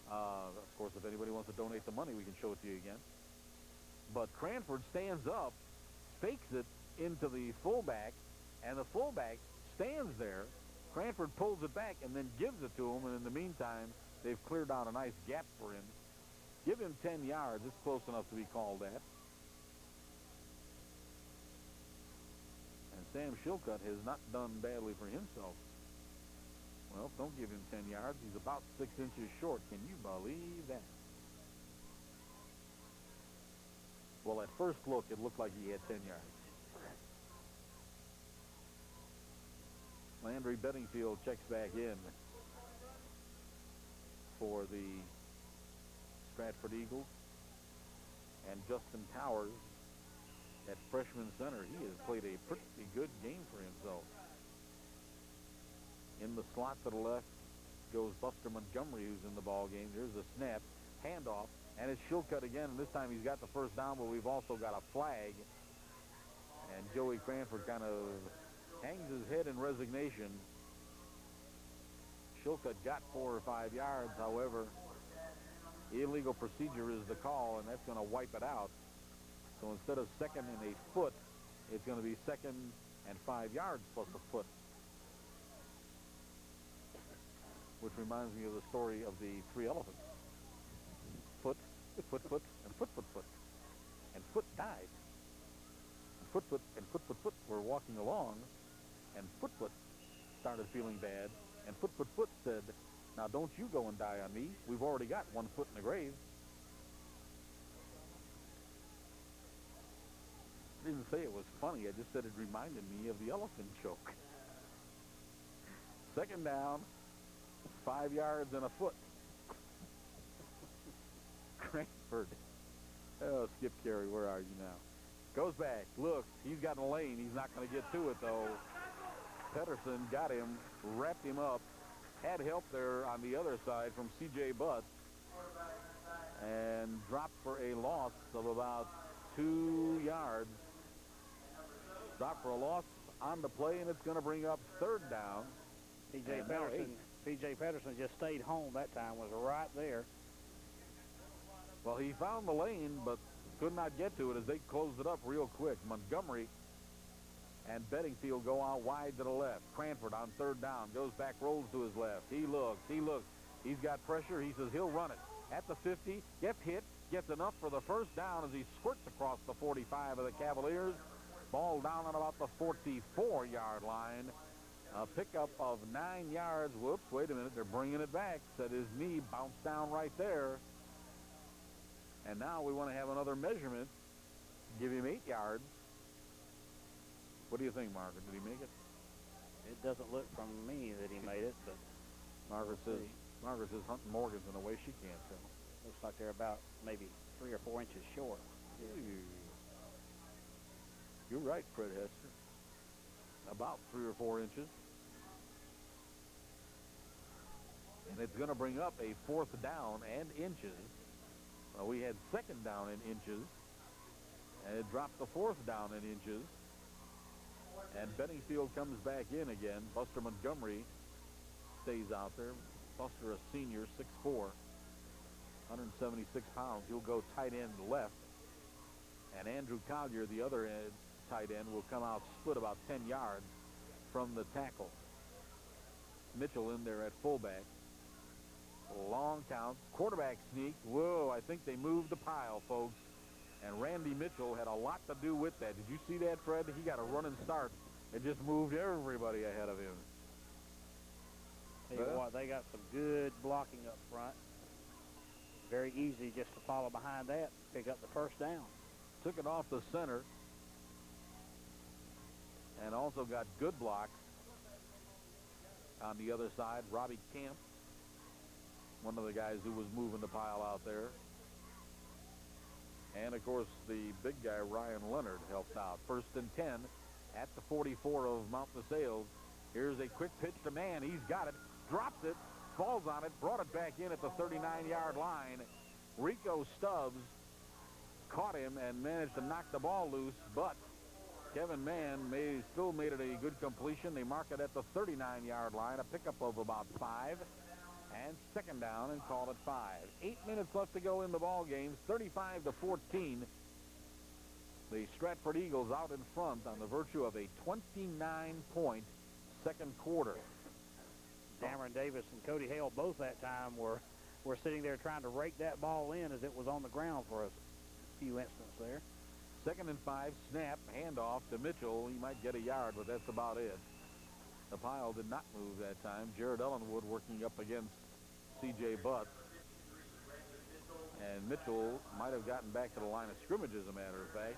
of course, if anybody wants to donate the money, we can show it to you again. But Cranford stands up, fakes it into the fullback, and the fullback stands there. Cranford pulls it back and then gives it to him, and in the meantime, they've cleared out a nice gap for him. Give him 10 yards. It's close enough to be called that. And Sam Shilcutt has not done badly for himself. Well, don't give him 10 yards. He's about 6 inches short. Can you believe that? Well, at first look, it looked like he had 10 yards. Landry Bedingfield checks back in for the Stratford Eagles. And Justin Towers at freshman center. He has played a pretty good game for himself. In the slot to the left goes Buster Montgomery, who's in the ball game. There's a snap, handoff, and it's Shilcutt again. And this time he's got the first down, but we've also got a flag. And Joey Cranford kind of hangs his head in resignation. Shilcutt got 4 or 5 yards. However, illegal procedure is the call, and that's going to wipe it out. So instead of 2nd and a foot, it's going to be 2nd and 5 yards plus a foot. Which reminds me of the story of the 3 elephants. Foot, foot, foot, and foot, foot, foot. And Foot died. And foot, foot, and foot, foot, foot were walking along, and foot, foot started feeling bad, and foot, foot, foot said, "Now don't you go and die on me. We've already got 1 foot in the grave." I didn't say it was funny. I just said it reminded me of the elephant joke. 2nd down. 5 yards and a foot. Cranford. Oh, Skip Carey, where are you now? Goes back, looks, he's got a lane. He's not going to get to it, though. Pedersen got him, wrapped him up, had help there on the other side from C.J. Butts, and dropped for a loss of about 2 yards. Dropped for a loss on the play, and it's going to bring up third down. P.J. Pedersen just stayed home that time, was right there. Well, he found the lane, but could not get to it as they closed it up real quick. Montgomery and Bedingfield go out wide to the left. Cranford on third down, goes back, rolls to his left. He looks. He's got pressure. He says he'll run it. At the 50, gets hit, gets enough for the first down as he squirts across the 45 of the Cavaliers. Ball down on about the 44-yard line. A pickup of 9 yards. Whoops, wait a minute, they're bringing it back. Said his knee bounced down right there. And now we want to have another measurement. Give him 8 yards. What do you think, Margaret? Did he make it? It doesn't look from me that he made it, but Margaret says Hunting Morgan's in a way she can't tell. looks like they're about maybe 3 or 4 inches short. You're right, Fred Hester. About 3 or 4 inches. And it's going to bring up a fourth down and inches. We had second down in inches. And it dropped the fourth down in inches. And Bedingfield comes back in again. Buster Montgomery stays out there. Buster, a senior, 6'4", 176 pounds. He'll go tight end left. And Andrew Collier, the other tight end, will come out split about 10 yards from the tackle. Mitchell in there at fullback. Long count. Quarterback sneak. Whoa, I think they moved the pile, folks. And Randy Mitchell had a lot to do with that. Did you see that, Fred? He got a running start. It just moved everybody ahead of him. Tell you what, they got some good blocking up front. Very easy just to follow behind that, pick up the first down. Took it off the center. And also got good blocks on the other side. Robbie Camp, one of the guys who was moving the pile out there. And, of course, the big guy, Ryan Leonard, helped out. 1st and 10 at the 44 of Mount DeSales. Here's a quick pitch to Mann. He's got it, drops it, falls on it, brought it back in at the 39-yard line. Rico Stubbs caught him and managed to knock the ball loose, but Kevin Mann still made it a good completion. They mark it at the 39-yard line, a pickup of about 5. And second down, and call it 5. 8 minutes left to go in the ball game. 35-14. The Stratford Eagles out in front on the virtue of a 29-point second quarter. Cameron Davis and Cody Hale both that time were sitting there trying to rake that ball in as it was on the ground for a few instants there. 2nd and 5, snap, handoff to Mitchell. He might get a yard, but that's about it. The pile did not move that time. Jared Ellenwood working up against C.J. Butts. And Mitchell might have gotten back to the line of scrimmage, as a matter of fact.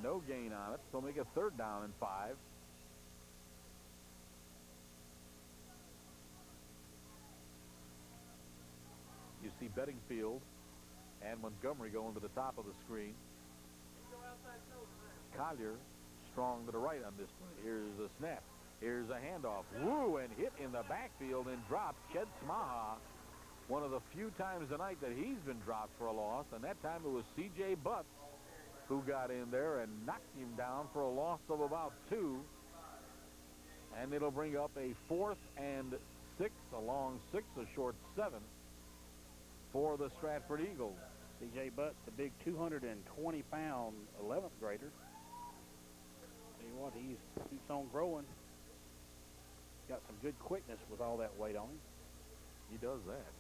No gain on it, so make a 3rd down and 5. You see Bedingfield and Montgomery going to the top of the screen. Collier strong to the right on this one. Here's a snap. Here's a handoff. Woo, and hit in the backfield and dropped. Ched Smaha, one of the few times tonight that he's been dropped for a loss, and that time it was C.J. Butts who got in there and knocked him down for a loss of about 2. And it'll bring up a 4th and 6, a long 6, a short 7 for the Stratford Eagles. C.J. Butts, the big 220-pound 11th grader. Tell you what, he keeps on growing. Got some good quickness with all that weight on him. He does that.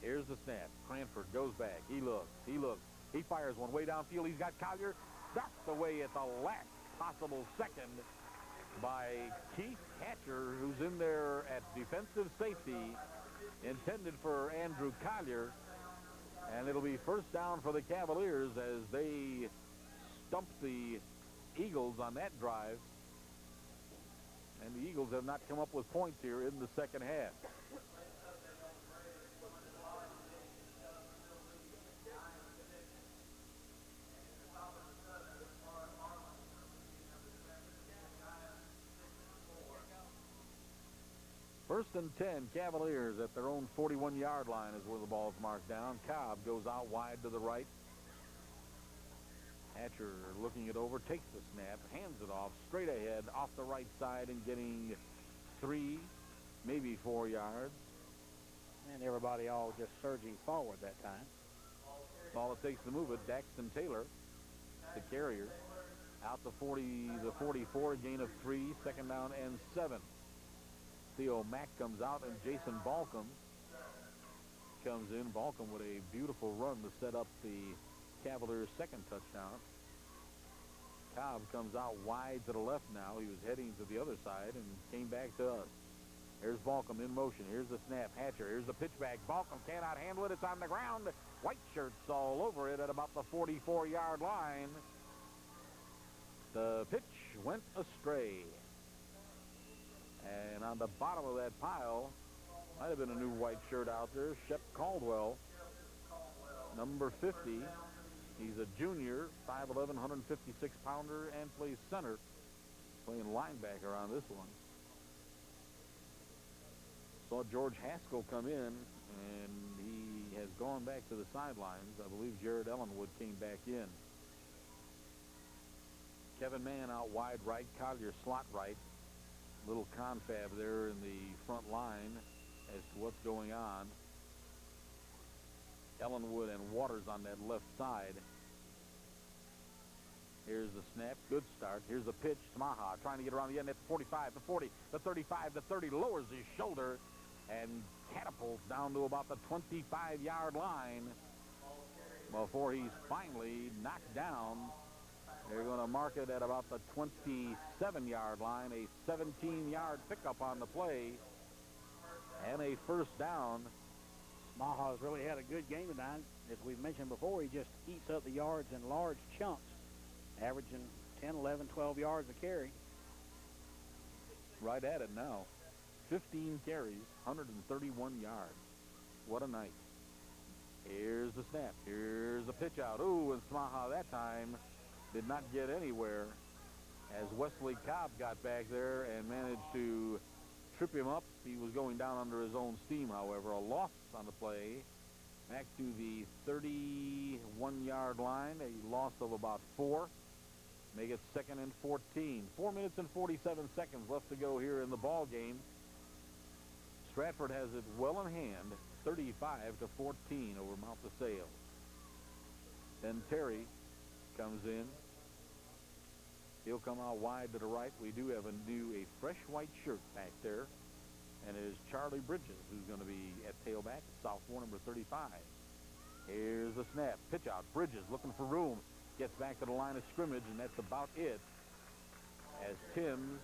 Here's the snap. Cranford goes back. He looks. He fires one way downfield. He's got Collier knocked away at the last possible second by Keith Hatcher, who's in there at defensive safety, intended for Andrew Collier. And it'll be first down for the Cavaliers as they stump the Eagles on that drive. And the Eagles have not come up with points here in the second half. First and 10, Cavaliers at their own 41-yard line is where the ball's marked down. Cobb goes out wide to the right. Hatcher looking it over, takes the snap, hands it off, straight ahead, off the right side, and getting 3, maybe 4 yards. And everybody all just surging forward that time. All it takes to move it, Daxton Taylor, the carrier. Out the 40, the 44, gain of 3, second down and 7. Theo Mack comes out, and Jason Balcom comes in. Balcom with a beautiful run to set up the Cavaliers' second touchdown. Cobb comes out wide to the left now. He was heading to the other side and came back to us. Here's Balcom in motion. Here's the snap. Hatcher. Here's the pitch back. Balcom cannot handle it. It's on the ground. White shirts all over it at about the 44-yard line. The pitch went astray. And on the bottom of that pile, might have been a new white shirt out there, Shep Caldwell, number 50. He's a junior, 5'11", 156-pounder, and plays center, playing linebacker on this one. Saw George Haskell come in, and he has gone back to the sidelines. I believe Jared Ellenwood came back in. Kevin Mann out wide right, Collier slot right. Little confab there in the front line as to what's going on. Ellenwood and Waters on that left side. Here's the snap. Good start. Here's the pitch. Smaha trying to get around the end at the 45, the 40, the 35, the 30. Lowers his shoulder and catapults down to about the 25-yard line before he's finally knocked down. They're going to mark it at about the 27-yard line. A 17-yard pickup on the play and a first down. Smaha's really had a good game tonight. As we've mentioned before, he just eats up the yards in large chunks, averaging 10, 11, 12 yards a carry. Right at it now. 15 carries, 131 yards. What a night. Here's the snap. Here's the pitch out. Ooh, and Smaha that time did not get anywhere as Wesley Cobb got back there and managed to trip him up. He was going down under his own steam, however. A loss on the play. Back to the 31-yard line. A loss of about 4. Make it 2nd and 14. 4 minutes and 47 seconds left to go here in the ball game. Stratford has it well in hand, 35-14 over Mount DeSales. Then Terry comes in. He'll come out wide to the right. We do have a fresh white shirt back there. And it is Charlie Bridges who's going to be at tailback, sophomore number 35. Here's the snap. Pitch out. Bridges looking for room. Gets back to the line of scrimmage, and that's about it. As Timms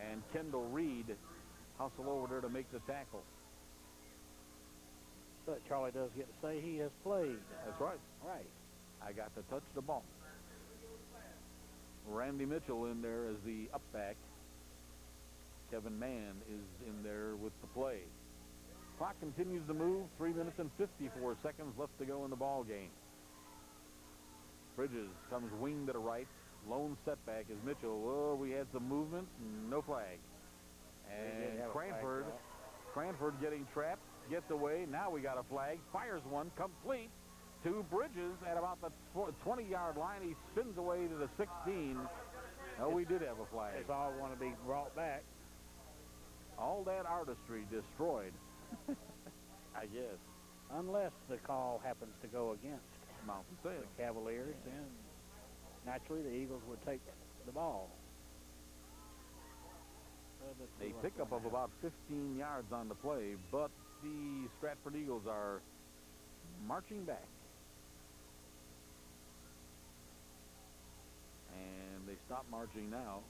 and Kendall Reed hustle over there to make the tackle. But Charlie does get to say he has played. That's right. Right. I got to touch the ball. Randy Mitchell in there as the up back. Kevin Mann is in there with the play. Clock continues to move. 3 minutes and 54 seconds left to go in the ball game. Bridges comes wing to the right. Lone setback is Mitchell. Oh, we had some movement. No flag. And Cranford getting trapped. Gets away. Now we got a flag. Fires one. Complete to Bridges at about the 20-yard line. He spins away to the 16. Oh, we did have a flag. It's all want to be brought back. All that artistry destroyed, I guess. Unless the call happens to go against Mount DeSales. the Cavaliers, then naturally the Eagles would take the ball. A pickup of about 15 yards on the play, but the Stratford Eagles are marching back. And they stop marching now.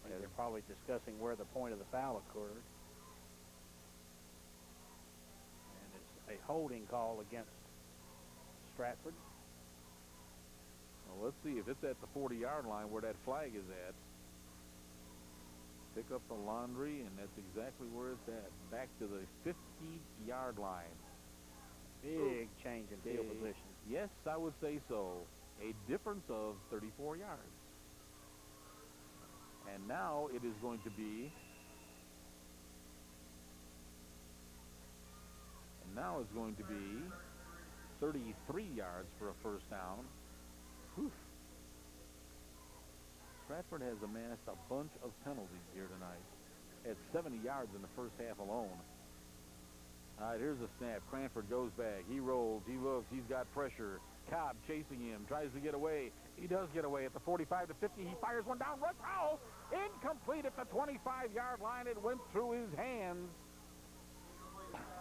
I think they're probably discussing where the point of the foul occurred. And it's a holding call against Stratford. Well, let's see if it's at the 40-yard line where that flag is at. Pick up the laundry, and that's exactly where it's at. Back to the 50-yard line. Big change in field position. Yes, I would say so. A difference of 34 yards. And now it is going to be... And now it's going to be 33 yards for a first down. Whew. Stratford has amassed a bunch of penalties here tonight. At 70 yards in the first half alone. All right, here's a snap. Cranford goes back. He rolls. He looks. He's got pressure. Cobb chasing him. Tries to get away. He does get away at the 45 to 50. He fires one down. Runs foul. Incomplete at the 25-yard line. It went through his hands.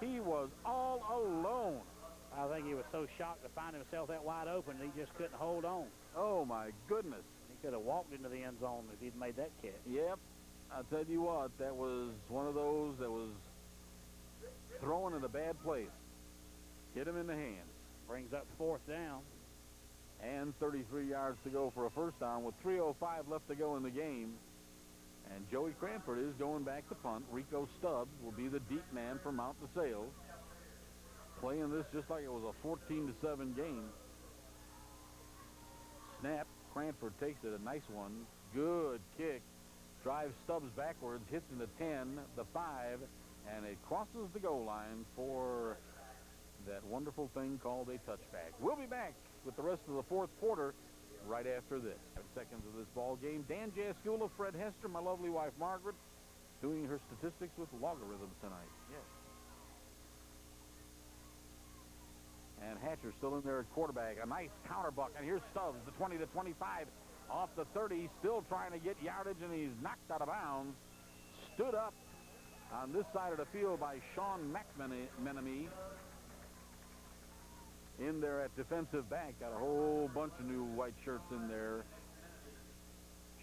He was all alone. I think he was so shocked to find himself that wide open, he just couldn't hold on. Oh, my goodness. He could have walked into the end zone if he'd made that catch. Yep. I'll tell you what, that was one of those that was thrown in a bad place. Hit him in the hands. Brings up fourth down. And 33 yards to go for a first down with 3:05 left to go in the game. And Joey Cranford is going back to punt. Rico Stubbs will be the deep man for Mount DeSales. Playing this just like it was a 14-7 game. Snap. Cranford takes it. A nice one. Good kick. Drives Stubbs backwards. Hits in the 10, the 5, and it crosses the goal line for that wonderful thing called a touchback. We'll be back with the rest of the fourth quarter right after this. 5 seconds of this ball game. Dan Jaskula, Fred Hester, my lovely wife Margaret, doing her statistics with logarithms tonight. Yes. And Hatcher still in there at quarterback. A nice counter buck. And here's Stubbs, the 20 to 25. Off the 30, still trying to get yardage, and he's knocked out of bounds. Stood up on this side of the field by Sean McMenemy. In there at defensive back. Got a whole bunch of new white shirts in there.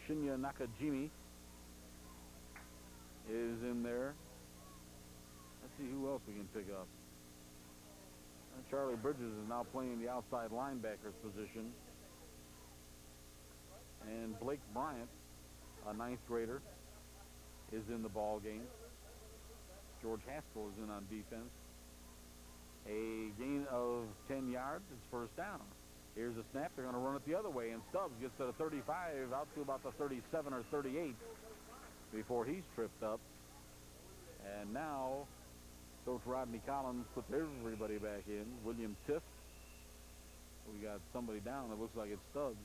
Shinya Nakajimi is in there. Let's see who else we can pick up. And Charlie Bridges is now playing the outside linebacker's position. And Blake Bryant, a 9th grader, is in the ball game. George Haskell is in on defense. A gain of 10 yards. It's first down. Here's a snap. They're going to run it the other way, and Stubbs gets to the 35, out to about the 37 or 38 before he's tripped up. And now Coach Rodney Collins puts everybody back in. William Tiff. We got somebody down. It looks like it's Stubbs.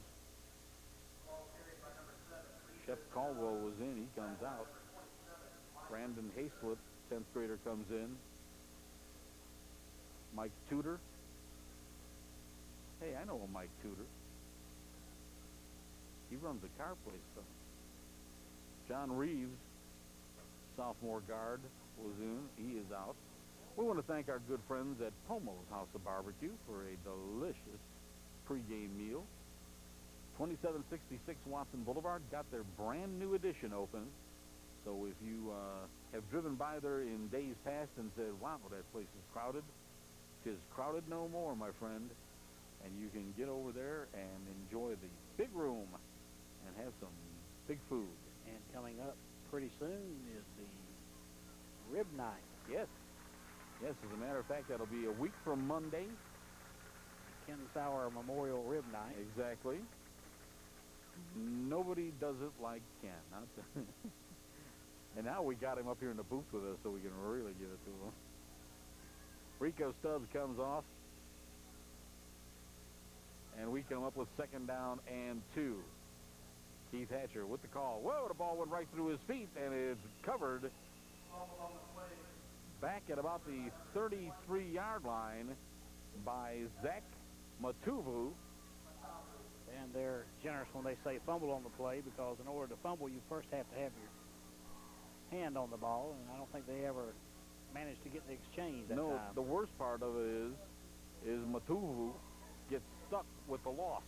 Shep Caldwell was in. He comes out. Brandon Hayslip, 10th grader, comes in. Mike Tudor. Hey, I know a Mike Tudor. He runs a car place, though. John Reeves, sophomore guard, was in. He is out. We want to thank our good friends at Pomo's House of Barbecue for a delicious pregame meal. 2766 Watson Boulevard got their brand new addition open. So if you have driven by there in days past and said, wow, that place is crowded, it is crowded no more, my friend. And you can get over there and enjoy the big room and have some big food. And coming up pretty soon is the rib night. Yes. Yes, as a matter of fact, that'll be a week from Monday. Ken Sauer Memorial Rib Night. Exactly. Nobody does it like Ken. And now we got him up here in the booth with us so we can really give it to him. Rico Stubbs comes off. And we come up with 2nd down and 2. Keith Hatcher with the call. Whoa, the ball went right through his feet, and it's covered back at about the 33-yard line by Zach Matuvu. And they're generous when they say fumble on the play, because in order to fumble, you first have to have your hand on the ball, and I don't think they ever managed to get the exchange that time. No, the worst part of it is Matuvu gets stuck with the loss.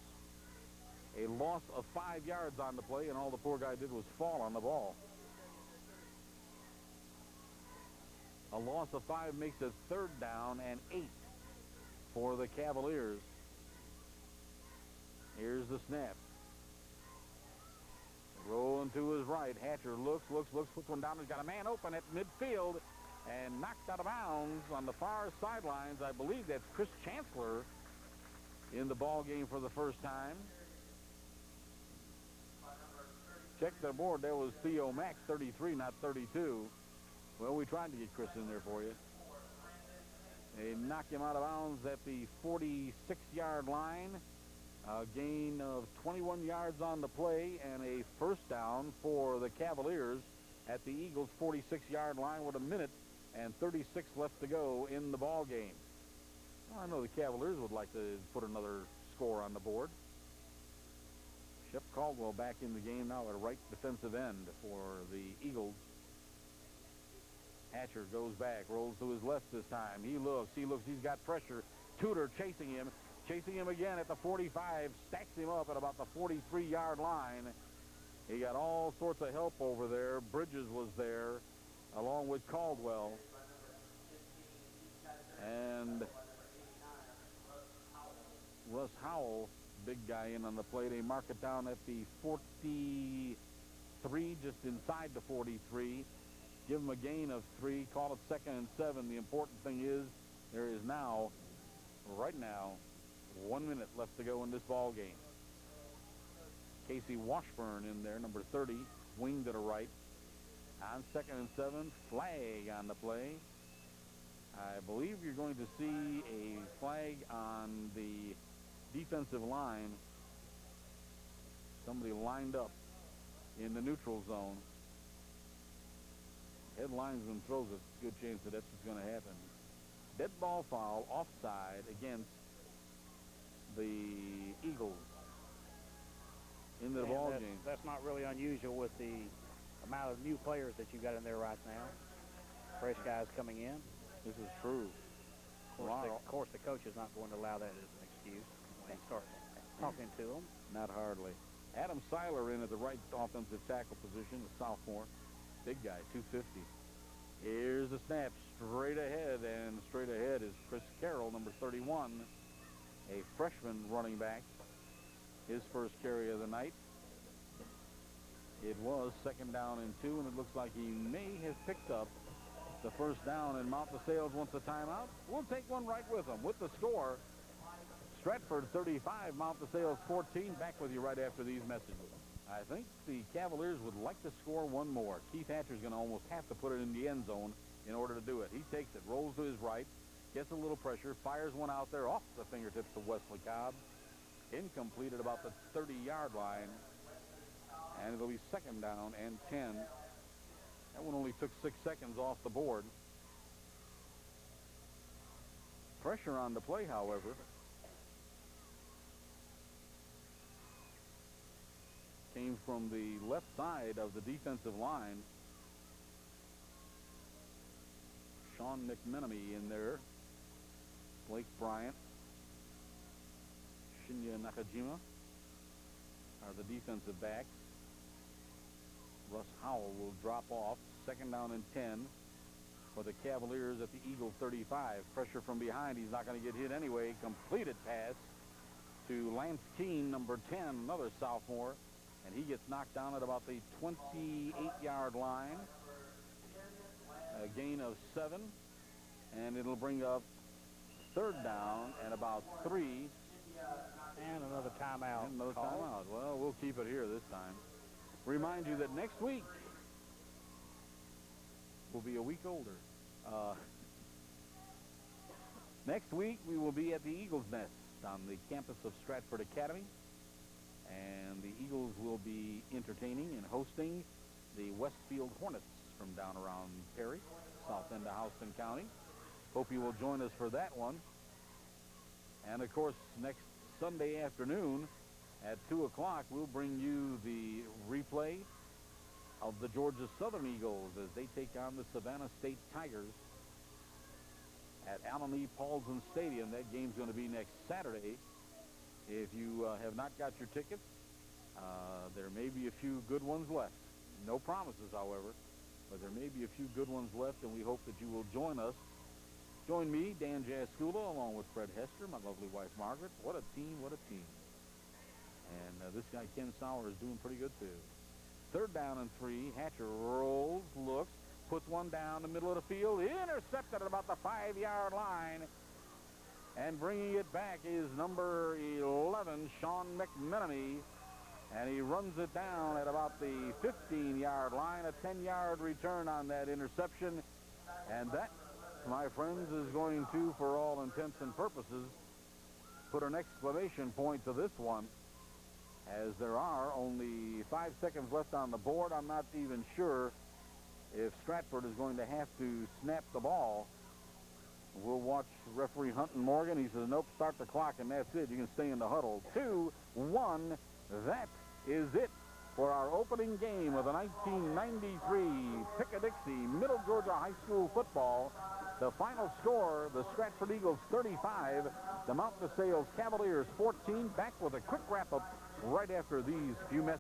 A loss of 5 yards on the play, and all the poor guy did was fall on the ball. A loss of 5 makes it 3rd down and 8 for the Cavaliers. Here's the snap. Rolling to his right. Hatcher looks, puts one down. He's got a man open at midfield and knocked out of bounds on the far sidelines. I believe that's Chris Chancellor in the ball game for the first time. Check the board. There was Theo Max, 33, not 32. Well, we tried to get Chris in there for you. They knocked him out of bounds at the 46-yard line. A gain of 21 yards on the play and a first down for the Cavaliers at the Eagles' 46-yard line with 1 minute and 36 left to go in the ball game. Well, I know the Cavaliers would like to put another score on the board. Shep Caldwell back in the game now at right defensive end for the Eagles. Hatcher goes back, rolls to his left this time. He looks, he's got pressure. Tudor chasing him again at the 45, stacks him up at about the 43-yard line. He got all sorts of help over there. Bridges was there, along with Caldwell. And Russ Howell, big guy in on the play. They mark it down at the 43, just inside the 43. Give him a gain of 3. Call it 2nd and 7. The important thing is there is now, right now, 1 minute left to go in this ball game. Casey Washburn in there, number 30, wing to the right. On 2nd and 7, flag on the play. I believe you're going to see a flag on the defensive line. Somebody lined up in the neutral zone. Head linesman throws it. Good chance that that's what's going to happen. Dead ball foul, offside against the Eagles into the ball game. That's not really unusual with the amount of new players that you got in there right now. Fresh guys coming in. This is true. Of course, the coach is not going to allow that as an excuse when he starts talking to them. Not hardly. Adam Seiler in at the right offensive tackle position, the sophomore. Big guy, 250. Here's the snap straight ahead, and straight ahead is Chris Carroll, number 31, a freshman running back. His first carry of the night. It was 2nd down and 2, and it looks like he may have picked up the first down, and Mount DeSales wants a timeout. We'll take one right with him. With the score, Stratford 35, Mount DeSales 14. Back with you right after these messages. I think the Cavaliers would like to score one more. Keith Hatcher's going to almost have to put it in the end zone in order to do it. He takes it, rolls to his right, gets a little pressure, fires one out there off the fingertips of Wesley Cobb. Incomplete at about the 30-yard line. And it'll be 2nd down and 10. That one only took 6 seconds off the board. Pressure on the play, however. Came from the left side of the defensive line. Sean McMenemy in there. Blake Bryant. Shinya Nakajima are the defensive backs. Russ Howell will drop off. 2nd down and 10 for the Cavaliers at the Eagle 35. Pressure from behind. He's not going to get hit anyway. Completed pass to Lance Keene, number 10, another sophomore. And he gets knocked down at about the 28-yard line. A gain of 7. And it'll bring up 3rd down and about 3. And another timeout. And another timeout. Well, we'll keep it here this time. Remind you that next week will be a week older. Next week we will be at the Eagles Nest on the campus of Stratford Academy. And the Eagles will be entertaining and hosting the Westfield Hornets from down around Perry, south end of Houston County. Hope you will join us for that one. And, of course, next Sunday afternoon at 2 o'clock, we'll bring you the replay of the Georgia Southern Eagles as they take on the Savannah State Tigers at Allen E. Paulson Stadium. That game's going to be next Saturday. If you have not got your tickets, there may be a few good ones left. No promises, however, but there may be a few good ones left, and we hope that you will join us. Join me, Dan Jaskula, along with Fred Hester, my lovely wife, Margaret. What a team, what a team. And this guy, Ken Sauer, is doing pretty good, too. 3rd down and 3. Hatcher rolls, looks, puts one down the middle of the field. Intercepted at about the 5-yard line. And bringing it back is number 11, Sean McMenemy. And he runs it down at about the 15-yard line, a 10-yard return on that interception. And that, my friends, is going to, for all intents and purposes, put an exclamation point to this one, as there are only 5 seconds left on the board. I'm not even sure if Stratford is going to have to snap the ball. We'll watch referee Hunton Morgan. He says, nope, start the clock, and that's it. You can stay in the huddle. 2-1. That is it for our opening game of the 1993 Pick-a-Dixie Middle Georgia High School football. The final score, the Stratford Eagles 35, the Mount DeSales Cavaliers 14. Back with a quick wrap-up right after these few messages.